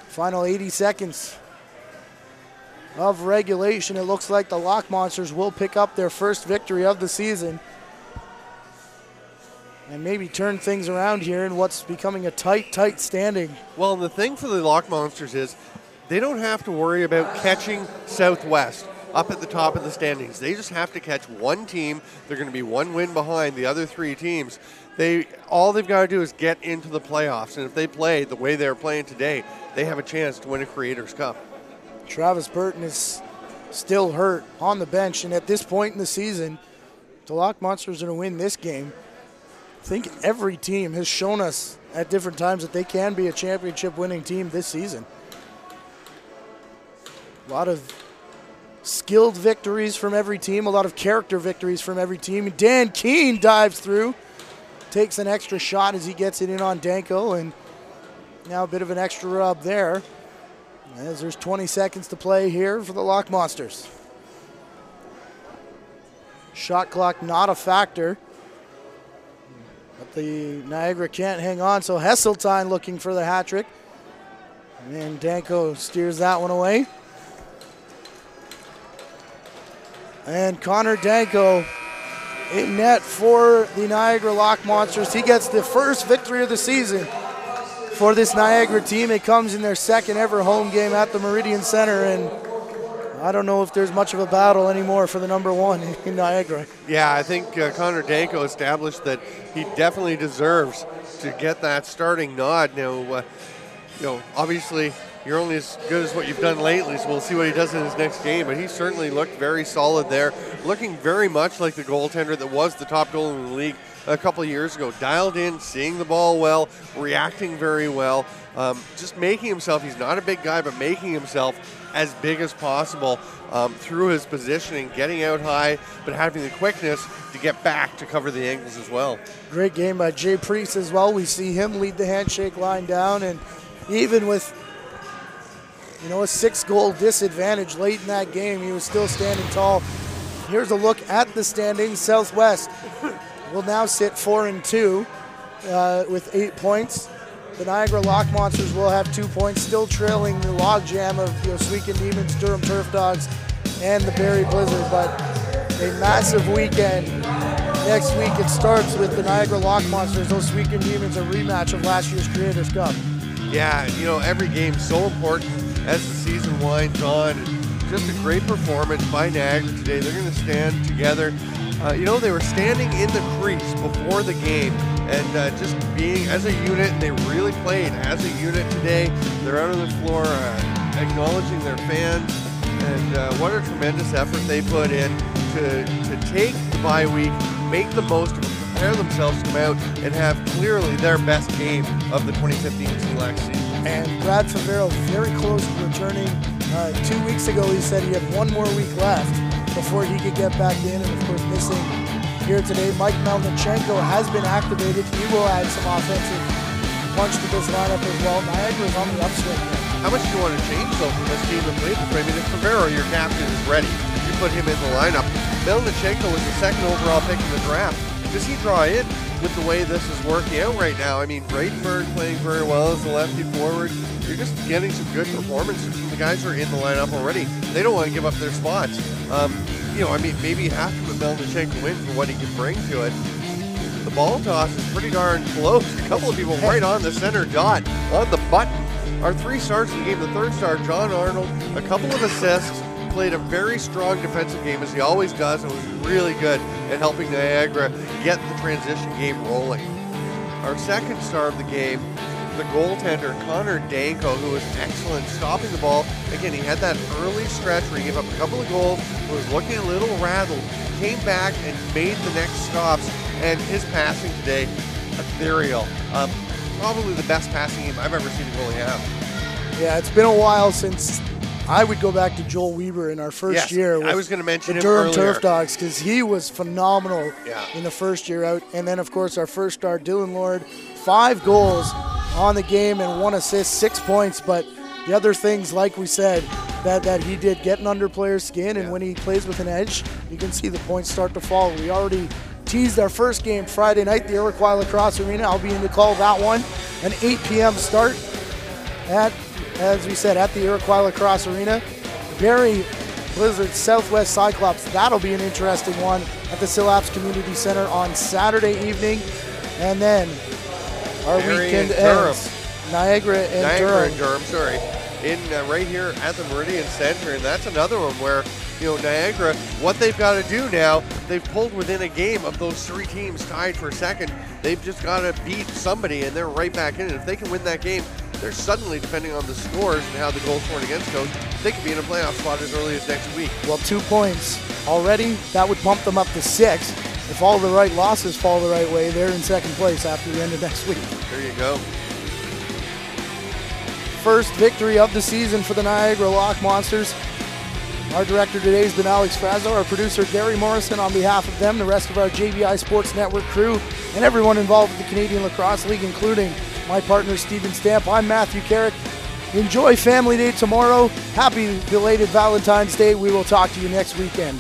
Final 80 seconds of regulation. It looks like the Lockmonsters will pick up their first victory of the season and maybe turn things around here in what's becoming a tight standing. Well, and the thing for the Lockmonsters is they don't have to worry about catching Southwest up at the top of the standings. They just have to catch one team. They're going to be one win behind the other three teams. All they've got to do is get into the playoffs, and if they play the way they're playing today, they have a chance to win a Creators Cup. Travis Burton is still hurt on the bench, and at this point in the season, the Lockmonsters are going to win this game. I think every team has shown us at different times that they can be a championship winning team this season. A lot of skilled victories from every team, a lot of character victories from every team. Dan Keene dives through, takes an extra shot as he gets it in on Danko, and now a bit of an extra rub there as there's 20 seconds to play here for the Lockmonsters. Shot clock not a factor, but the Niagara can't hang on, so Hesseltine looking for the hat trick, and Danko steers that one away. And Connor Danko in net for the Niagara Lockmonsters. He gets the first victory of the season for this Niagara team. It comes in their second ever home game at the Meridian Centre, and I don't know if there's much of a battle anymore for the number one in Niagara. Yeah, I think Connor Danko established that he definitely deserves to get that starting nod. Now, obviously you're only as good as what you've done lately, so we'll see what he does in his next game. But he certainly looked very solid there, looking very much like the goaltender that was the top goal in the league a couple of years ago. Dialed in, seeing the ball well, reacting very well, just making himself, he's not a big guy, but making himself as big as possible through his positioning, getting out high, but having the quickness to get back to cover the angles as well. Great game by Jay Priest as well. We see him lead the handshake line down, and even with a 6-goal disadvantage late in that game, he was still standing tall. Here's a look at the standings. Southwest will now sit 4-2 with 8 points. The Niagara Lockmonsters will have 2 points, still trailing the logjam of Oswego Demons, Durham Turf Dogs, and the Barrie Blizzard. But a massive weekend. Next week it starts with the Niagara Lockmonsters. Oswego Demons, a rematch of last year's Creators Cup. Yeah, every game's so important as the season winds on. Just a great performance by Niagara today. They're going to stand together. They were standing in the crease before the game and just being as a unit, and they really played as a unit today. They're out on the floor acknowledging their fans, and what a tremendous effort they put in to take the bye week, make the most of it, prepare themselves to come out and have clearly their best game of the 2015 CLax season. And Brad Favero very close to returning. 2 weeks ago he said he had one more week left before he could get back in, and of course missing here today. Mike Melnichenko has been activated. He will add some offensive punch to this lineup as well. Niagara is on the upswing here. How much do you want to change though from this team that played before? I mean, if Favero, your captain, is ready, you put him in the lineup. Melnichenko was the second overall pick in the draft. Does he draw in with the way this is working out right now? I mean, Vredenberg playing very well as the lefty forward. You're just getting some good performances from the guys who are in the lineup already. They don't want to give up their spots. I mean, maybe you have to put Melnichenko in for what he can bring to it. The ball toss is pretty darn close. A couple of people right on the center dot, on the button. Our 3 stars in the game, the 3rd star, John Arnold, a couple of assists, played a very strong defensive game as he always does, and was really good at helping Niagara get the transition game rolling. Our 2nd star of the game, the goaltender, Connor Danko, who was excellent stopping the ball. Again, he had that early stretch where he gave up a couple of goals, was looking a little rattled, came back and made the next stops, and his passing today, ethereal. Probably the best passing game I've ever seen a goalie have. Yeah, it's been a while since I would go back to Joel Weber in our first year with I was going to mention the him Durham earlier. Turf Dogs, because he was phenomenal in the first year out. And then, of course, our 1st star, Dylan Lord, 5 goals on the game and 1 assist, 6 points. But the other things, like we said, that he did, getting under players' skin, and when he plays with an edge, you can see the points start to fall. We already teased our first game Friday night, the Iroquois Lacrosse Arena. I'll be in to call that one. An 8 p.m. start at, as we said, at the Iroquois Lacrosse Arena. Barrie Blizzard Southwest Cyclops, that'll be an interesting one at the CLax Community Center on Saturday evening. And then our weekend ends. Niagara and Durham, sorry. In right here at the Meridian Centre, and that's another one where, Niagara, what they've got to do now, they've pulled within a game of those 3 teams tied for 2nd. They've just got to beat somebody, and they're right back in it. If they can win that game, they're suddenly, depending on the scores and how the goals scored against goes, they could be in a playoff spot as early as next week. Well, 2 points already. That would bump them up to 6. If all the right losses fall the right way, they're in 2nd place after the end of next week. There you go. First victory of the season for the Niagara Lockmonsters. Our director today has been Alex Frazzo, our producer Gary Morrison. On behalf of them, the rest of our JBI Sports Network crew, and everyone involved with the Canadian Lacrosse League, including my partner Stephen Stamp, I'm Matthew Carrick. Enjoy Family Day tomorrow. Happy belated Valentine's Day. We will talk to you next weekend.